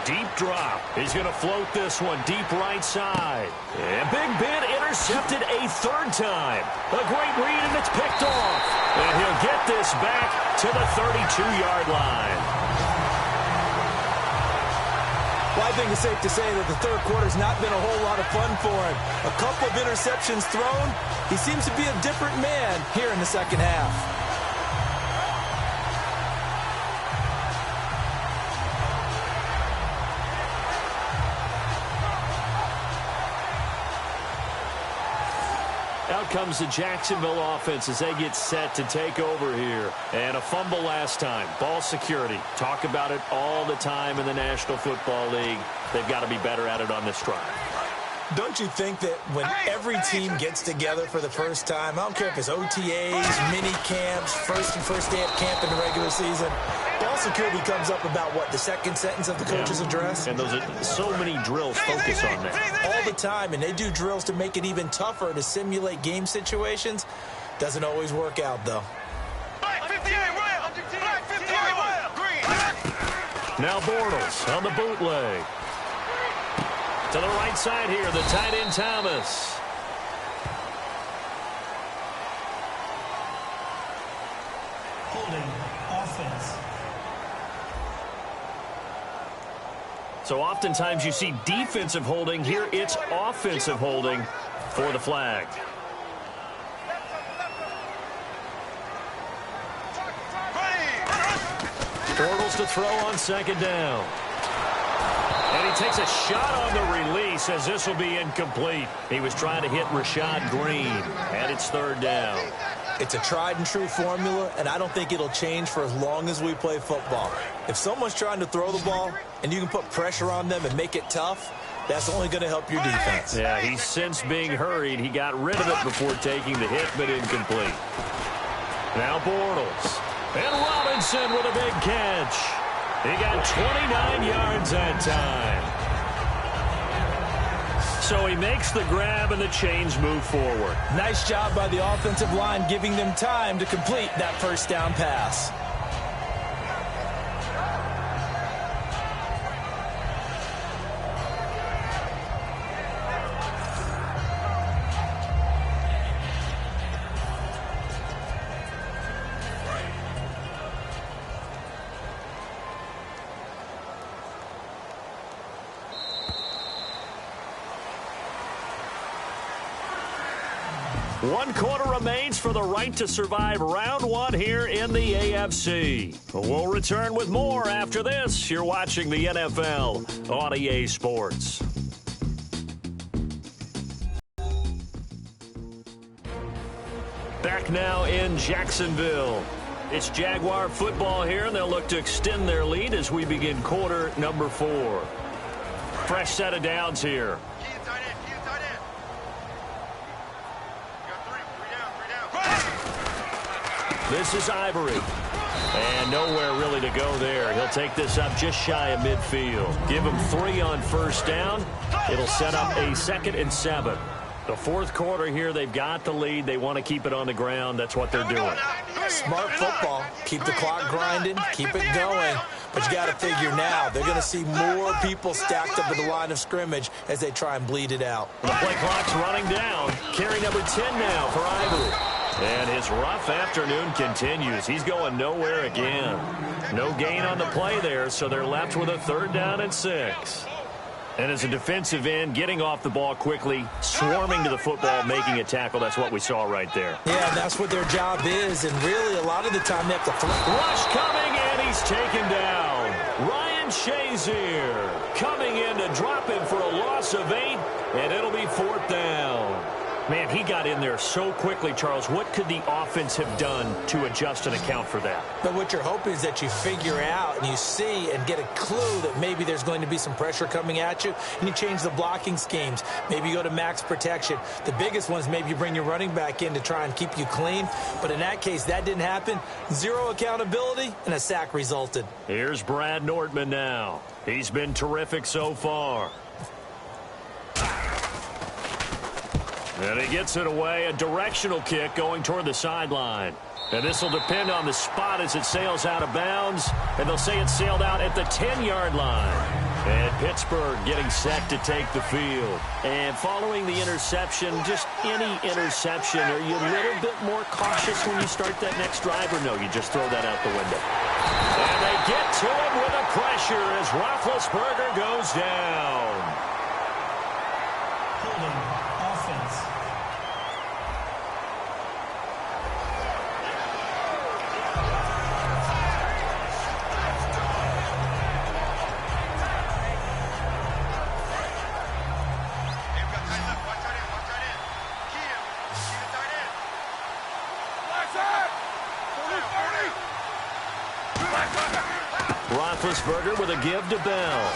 Deep drop. He's going to float this one deep right side. And Big Ben intercepted a 3rd time. A great read, and it's picked off. And he'll get this back to the 32-yard line. Well, I think it's safe to say that the third quarter's not been a whole lot of fun for him. A couple of interceptions thrown. He seems to be a different man here in the second half. Out comes the Jacksonville offense as they get set to take over here. And a fumble last time. Ball security. Talk about it all the time in the National Football League. They've got to be better at it on this drive. Don't you think that when every team gets together for the first time, I don't care if it's OTAs, mini camps, first day of camp in the regular season, ball security comes up about, what, the second sentence of the coach's address? And those are so many drills focus on that. All the time, and they do drills to make it even tougher to simulate game situations. Doesn't always work out, though. Now Bortles on the bootleg. To the right side here, the tight end Thomas. Holding offense. So oftentimes you see defensive holding. Here it's offensive holding for the flag. Bortles to throw on second down. And he takes a shot on the release as this will be incomplete. He was trying to hit Rashad Green, and it's third down. It's a tried-and-true formula, and I don't think it'll change for as long as we play football. If someone's trying to throw the ball and you can put pressure on them and make it tough, that's only going to help your defense. Yeah, he's since being hurried. He got rid of it before taking the hit, but incomplete. Now Bortles. And Robinson with a big catch. He got 29 yards that time. So he makes the grab and the chains move forward. Nice job by the offensive line giving them time to complete that first down pass. One quarter remains for the right to survive round one here in the AFC. We'll return with more after this. You're watching the NFL on EA Sports. Back now in Jacksonville. It's Jaguar football here, and they'll look to extend their lead as we begin quarter number 4. Fresh set of downs here. This is Ivory. And nowhere really to go there. He'll take this up just shy of midfield. Give him 3 on first down. It'll set up a 2nd and 7. The fourth quarter here, they've got the lead. They want to keep it on the ground. That's what they're doing. Smart football. Keep the clock grinding. Keep it going. But you got to figure now, they're going to see more people stacked up at the line of scrimmage as they try and bleed it out. The play clock's running down. Carry number 10 now for Ivory. And his rough afternoon continues. He's going nowhere again. No gain on the play there, so they're left with a 3rd down and 6. And as a defensive end, getting off the ball quickly, swarming to the football, making a tackle, that's what we saw right there. Yeah, that's what their job is, and really a lot of the time they have to throw. Rush coming, and he's taken down. Ryan Shazier coming in to drop him for a loss of 8, and it'll be 4th down. Man, he got in there so quickly, Charles. What could the offense have done to adjust and account for that? But what you're hoping is that you figure out and you see and get a clue that maybe there's going to be some pressure coming at you, and you change the blocking schemes. Maybe you go to max protection. The biggest one is maybe you bring your running back in to try and keep you clean. But in that case, that didn't happen. 0 accountability, and a sack resulted. Here's Brad Nortman now. He's been terrific so far. And he gets it away, a directional kick going toward the sideline. And this will depend on the spot as it sails out of bounds. And they'll say it sailed out at the 10-yard line. And Pittsburgh getting set to take the field. And following the interception, just any interception, are you a little bit more cautious when you start that next drive, or no, you just throw that out the window? And they get to him with a pressure as Roethlisberger goes down. Holding offense. Roethlisberger with a give to Bell.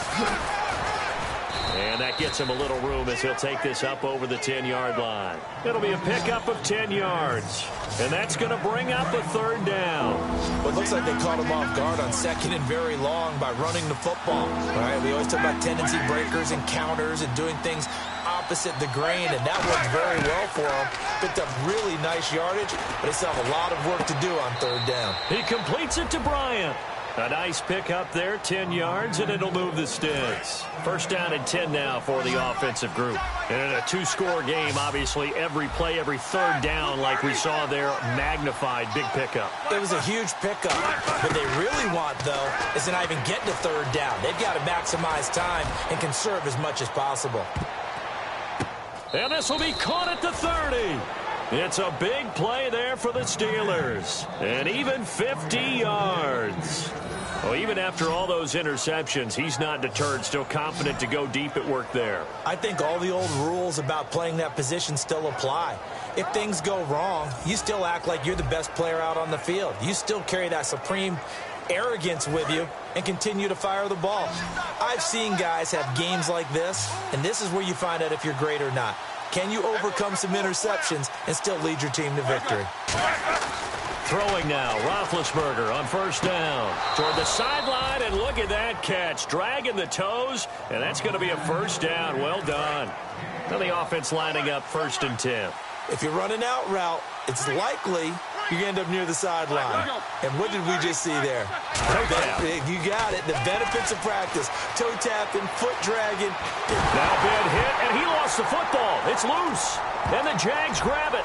And that gets him a little room as he'll take this up over the 10-yard line. It'll be a pickup of 10 yards. And that's going to bring up a third down. Well, it looks like they caught him off guard on second and very long by running the football. All right, we always talk about tendency breakers and counters and doing things opposite the grain, and that worked very well for him. Picked up really nice yardage, but they still have a lot of work to do on third down. He completes it to Bryant. A nice pickup there, 10 yards, and it'll move the sticks. First down and 10 now for the offensive group. And in a two-score game, obviously, every play, every third down, like we saw there, magnified, big pickup. It was a huge pickup. What they really want, though, is to not even get to third down. They've got to maximize time and conserve as much as possible. And this will be caught at the 30. It's a big play there for the Steelers. And even 50 yards. Well, even after all those interceptions, he's not deterred, still confident to go deep at work there. I think all the old rules about playing that position still apply. If things go wrong, you still act like you're the best player out on the field. You still carry that supreme arrogance with you and continue to fire the ball. I've seen guys have games like this, and this is where you find out if you're great or not. Can you overcome some interceptions and still lead your team to victory? Throwing now, Roethlisberger on first down. Toward the sideline, and look at that catch. Dragging the toes, and that's going to be a first down. Well done. Now the offense lining up 1st and 10. If you're running out route, it's likely you end up near the sideline. And what did we just see there? Toe tap. You got it. The benefits of practice. Toe tapping, foot dragging. Now bad hit, and he lost the football. It's loose. And the Jags grab it.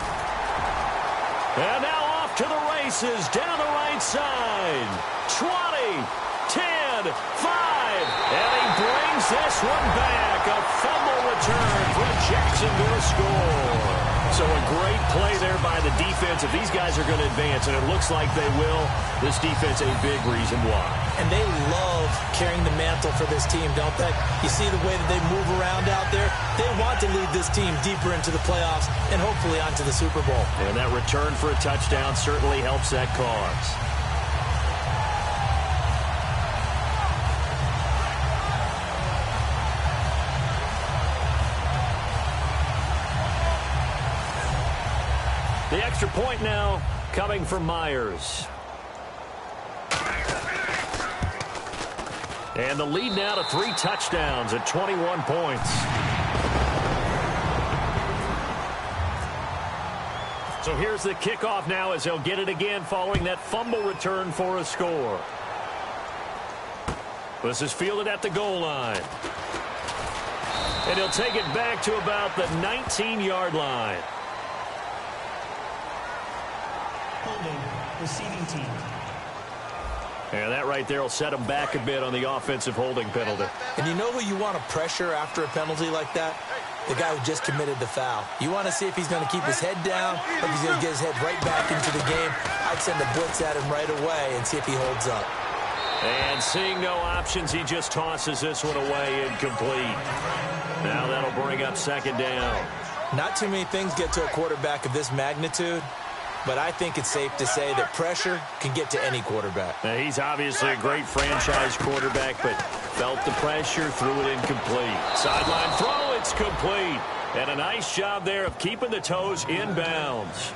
And now off to the races down the right side. 20, 10, 5. And he brings this one back. A fumble return for a Jacksonville score. So a great play there by the defense. If these guys are going to advance, and it looks like they will, this defense a big reason why. And they love carrying the mantle for this team, don't they? You see the way that they move around out there? They want to lead this team deeper into the playoffs and hopefully onto the Super Bowl. And that return for a touchdown certainly helps that cause. The extra point now coming from Myers. And the lead now to 3 touchdowns at 21 points. So here's the kickoff now as he'll get it again following that fumble return for a score. This is fielded at the goal line. And he'll take it back to about the 19-yard line. Holding, receiving team. And that right there will set him back a bit on the offensive holding penalty. And you know who you want to pressure after a penalty like that? The guy who just committed the foul. You want to see if he's going to keep his head down or if he's going to get his head right back into the game. I'd send a blitz at him right away and see if he holds up. And seeing no options, he just tosses this one away incomplete. Now that'll bring up 2nd down. Not too many things get to a quarterback of this magnitude, but I think it's safe to say that pressure can get to any quarterback. Now, he's obviously a great franchise quarterback, but felt the pressure, threw it incomplete. Sideline throw, it's complete. And a nice job there of keeping the toes in bounds.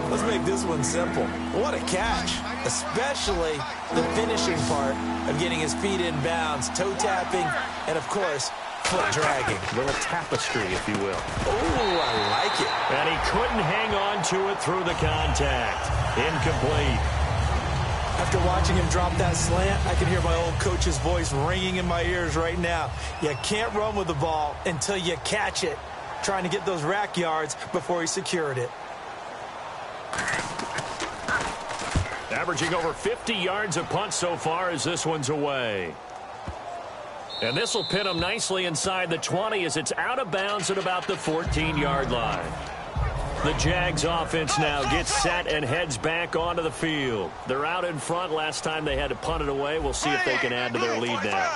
Let's make this one simple. What a catch, especially the finishing part of getting his feet in bounds, toe tapping, and, of course, foot dragging. A little tapestry, if you will. Oh, I like it. And he couldn't hang on to it through the contact. Incomplete. After watching him drop that slant, I can hear my old coach's voice ringing in my ears right now. You can't run with the ball until you catch it. Trying to get those rack yards before he secured it. Averaging over 50 yards a punt so far as this one's away. And this will pin him nicely inside the 20 as it's out of bounds at about the 14-yard line. The Jags offense now gets set and heads back onto the field. They're out in front. Last time they had to punt it away. We'll see if they can add to their lead now.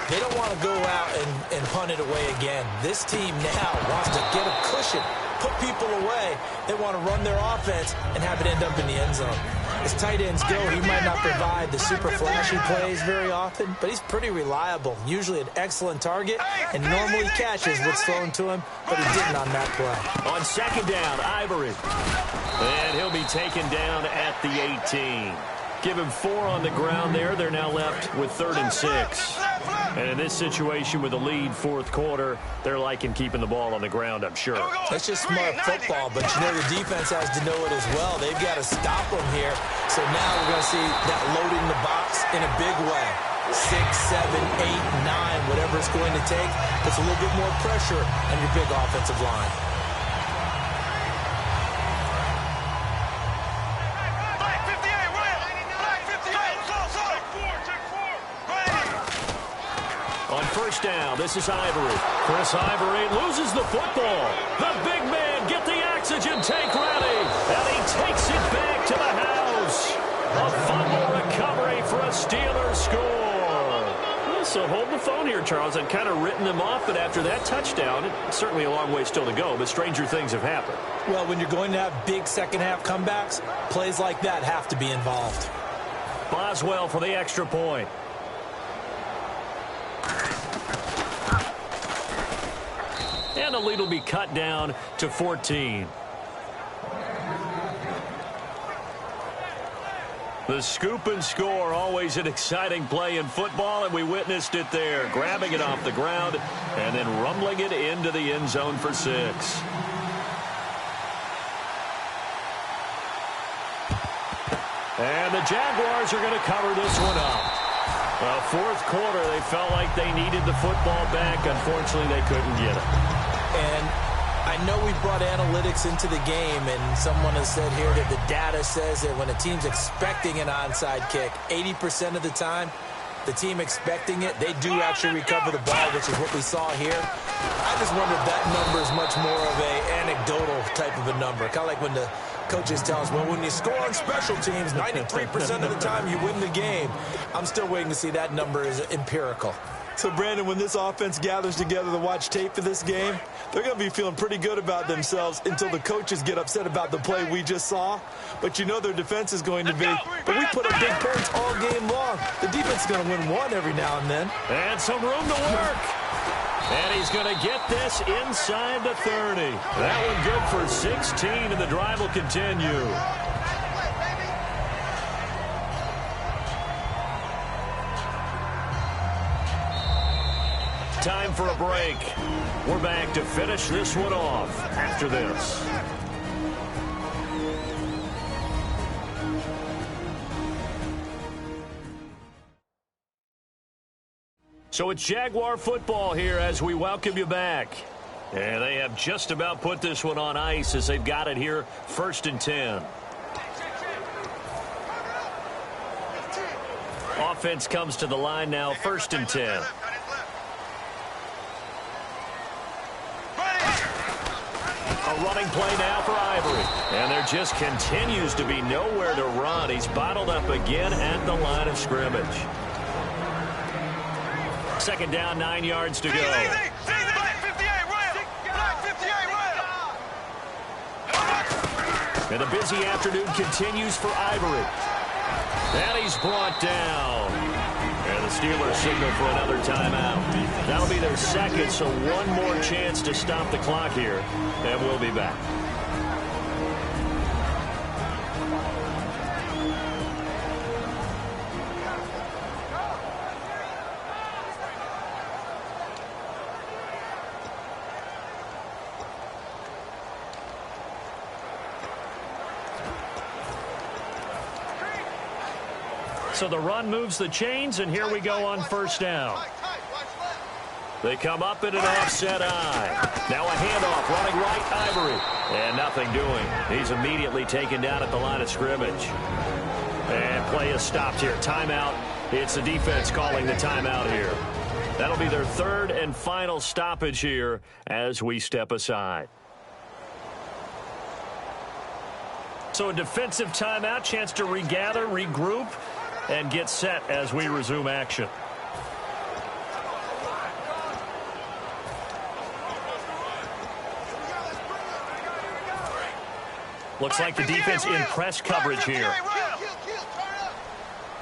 They don't want to go out and punt it away again. This team now wants to get a cushion, put people away. They want to run their offense and have it end up in the end zone. As tight ends go, he might not provide the super flashy plays very often, but he's pretty reliable, usually an excellent target, and normally catches what's thrown to him, but he didn't on that play. On second down, Ivory. And he'll be taken down at the 18. Give him 4 on the ground there. They're now left with 3rd and 6. And in this situation with the lead fourth quarter, they're liking keeping the ball on the ground, I'm sure. That's just smart football, but you know the defense has to know it as well. They've got to stop them here. So now we're going to see that loading the box in a big way. 6, 7, 8, 9, whatever it's going to take. Puts a little bit more pressure on your big offensive line. On first down, this is Ivory. Chris Ivory loses the football. The big man, get the oxygen tank ready. And he takes it back to the house. A fumble recovery for a Steelers score. So hold the phone here, Charles. I'd kind of written them off, but after that touchdown, it's certainly a long way still to go, but stranger things have happened. Well, when you're going to have big second-half comebacks, plays like that have to be involved. Boswell for the extra point. And the lead will be cut down to 14. The scoop and score, always an exciting play in football, and we witnessed it there. Grabbing it off the ground and then rumbling it into the end zone for 6. And the Jaguars are going to cover this one up. Well, fourth quarter, they felt like they needed the football back. Unfortunately, they couldn't get it. And I know we brought analytics into the game, and someone has said here that the data says that when a team's expecting an onside kick, 80% of the time, the team expecting it, they do actually recover the ball, which is what we saw here. I just wonder if that number is much more of an anecdotal type of a number. Kind of like when the coaches tell us, well, when you score on special teams, 93% of the time you win the game. I'm still waiting to see that number is empirical. So, Brandon, when this offense gathers together to watch tape of this game, they're going to be feeling pretty good about themselves until the coaches get upset about the play we just saw. But you know their defense is going to be, but we put up big points all game long. The defense is going to win one every now and then. And some room to work. And he's going to get this inside the 30. That one good for 16, and the drive will continue. Time for a break. We're back to finish this one off after this. So it's Jaguar football here as we welcome you back. And they have just about put this one on ice as they've got it here, 1st and 10. Offense comes to the line now, 1st and 10. A running play now for Ivory. And there just continues to be nowhere to run. He's bottled up again at the line of scrimmage. 2nd down, 9 yards to go. And a busy afternoon continues for Ivory. And he's brought down. And the Steelers signal for another timeout. That'll be their 2nd, so one more chance to stop the clock here. And we'll be back. So the run moves the chains, and here we go on 1st down. They come up in an offset eye. Now a handoff, running right, Ivory. And nothing doing. He's immediately taken down at the line of scrimmage. And play is stopped here. Timeout. It's the defense calling the timeout here. That'll be their 3rd and final stoppage here as we step aside. So a defensive timeout, chance to regather, regroup, and get set as we resume action. Looks like the defense in press coverage here.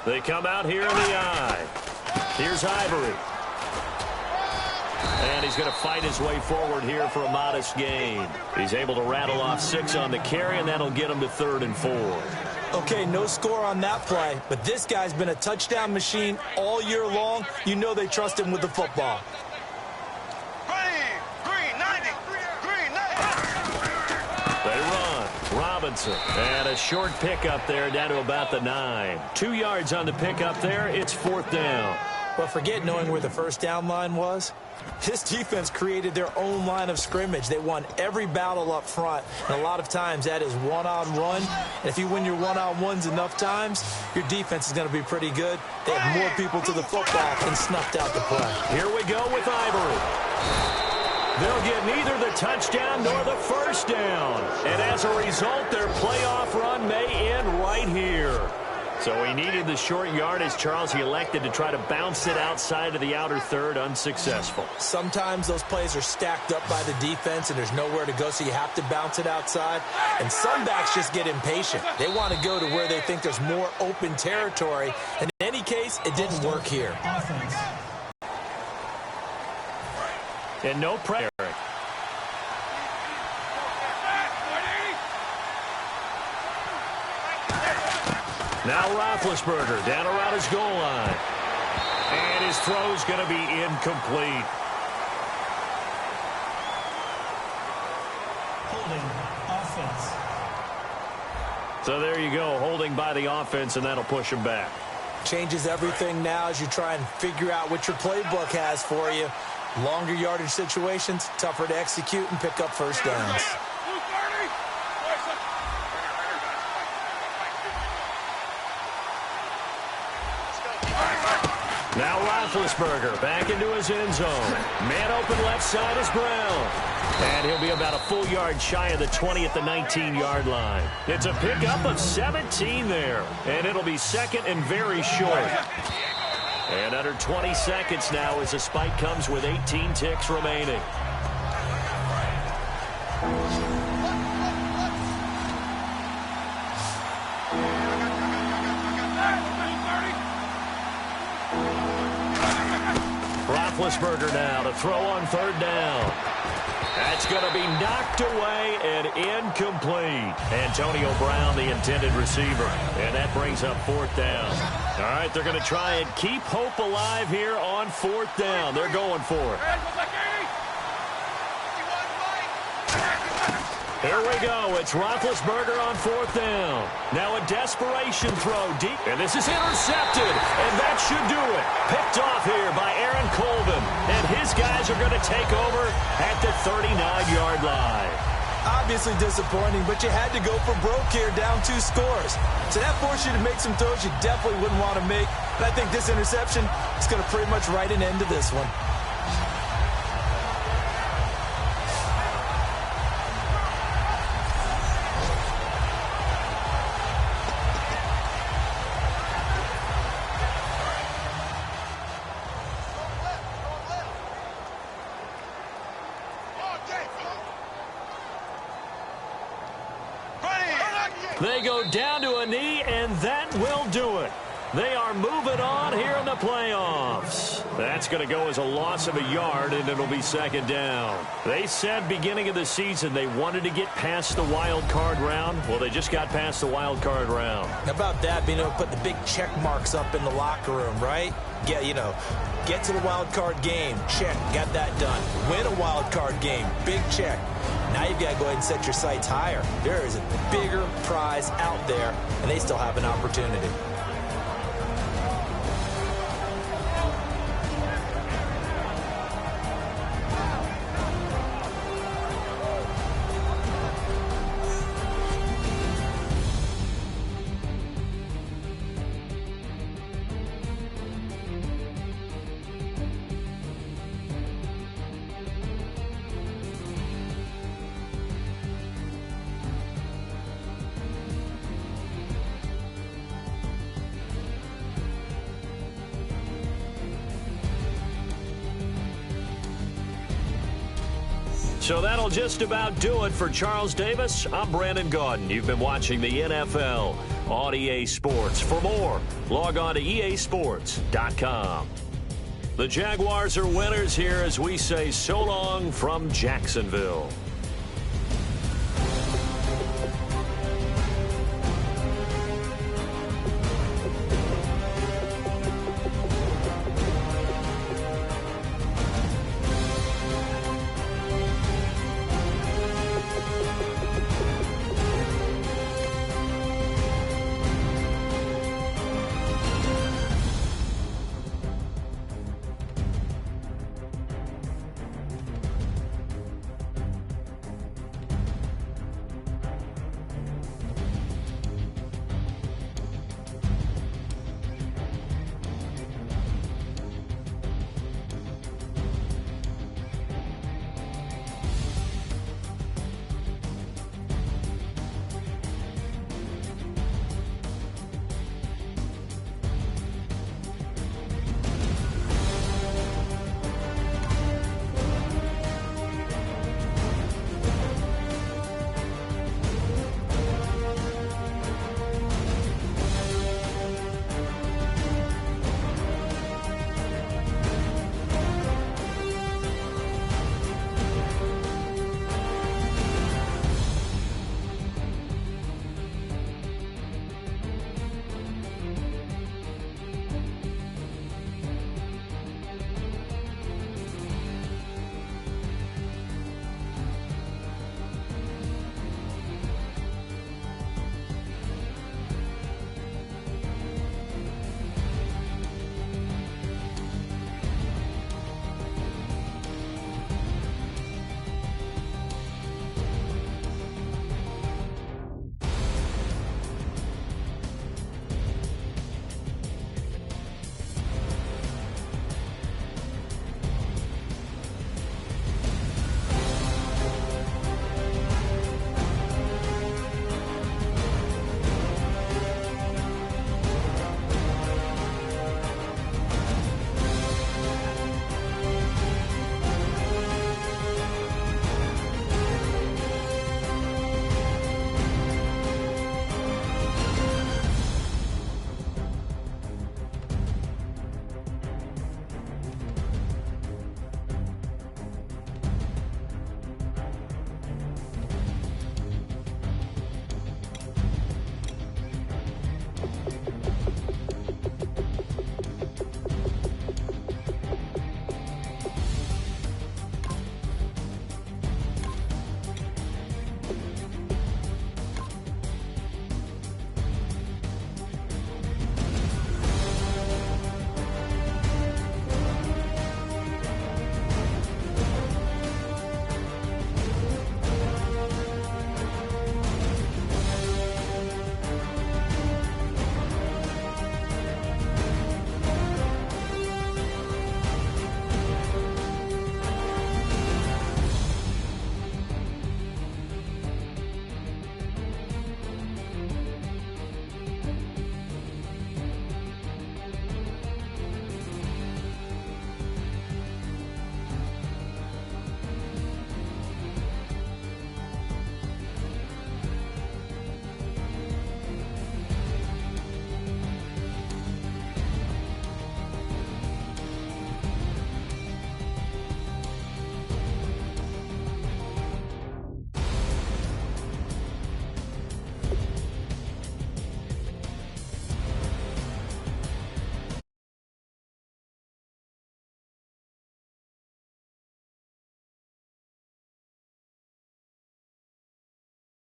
They come out here in the eye. Here's Ivory. And he's going to fight his way forward here for a modest gain. He's able to rattle off 6 on the carry, and that'll get him to 3rd and 4. Okay, no score on that play, but this guy's been a touchdown machine all year long. You know they trust him with the football. They run. Robinson. And a short pickup there down to about the 9. 2 yards on the pickup there. It's 4th down. But forget knowing where the first down line was. This defense created their own line of scrimmage. They won every battle up front, and a lot of times that is one-on-one. And if you win your one-on-ones enough times, your defense is going to be pretty good. They have more people to the football and snuffed out the play. Here we go with Ivory. They'll get neither the touchdown nor the first down. And as a result, their playoff run may end right here. So he needed the short yardage, Charles. He elected to try to bounce it outside of the outer third, unsuccessful. Sometimes those plays are stacked up by the defense and there's nowhere to go, so you have to bounce it outside. And some backs just get impatient. They want to go to where they think there's more open territory. And in any case, it didn't work here. Offense. And no pressure. Now Roethlisberger down around his goal line. And his throw's going to be incomplete. Holding. Offense. So there you go, holding by the offense, and that'll push him back. Changes everything now as you try and figure out what your playbook has for you. Longer yardage situations, tougher to execute and pick up first downs. Now Roethlisberger back into his end zone. Man open left side is Brown. And he'll be about a full yard shy of the 20 at the 19-yard line. It's a pickup of 17 there. And it'll be 2nd and very short. And under 20 seconds now as the spike comes with 18 ticks remaining. Roethlisberger now to throw on 3rd down. That's going to be knocked away and incomplete. Antonio Brown, the intended receiver. And that brings up 4th down. All right, they're going to try and keep hope alive here on 4th down. They're going for it. Here we go. It's Roethlisberger on 4th down. Now a desperation throw deep. And this is intercepted. And that should do it. Picked off here by Aaron Colvin. And his guys are going to take over at the 39-yard line. Obviously disappointing, but you had to go for broke here, down 2 scores. So that forced you to make some throws you definitely wouldn't want to make. But I think this interception is going to pretty much write an end to this one. They go down to a knee, and that will do it. They are moving on here in the playoffs. That's going to go as a loss of a yard, and it'll be 2nd down. They said beginning of the season they wanted to get past the wild card round. Well, they just got past the wild card round. How about that, being able to put the big check marks up in the locker room, right? Get to the wild card game. Check. Got that done. Win a wild card game. Big check. Now you've got to go ahead and set your sights higher. There is a bigger prize out there, and they still have an opportunity. So that'll just about do it for Charles Davis. I'm Brandon Gaudin. You've been watching the NFL on EA Sports. For more, log on to easports.com. The Jaguars are winners here as we say so long from Jacksonville.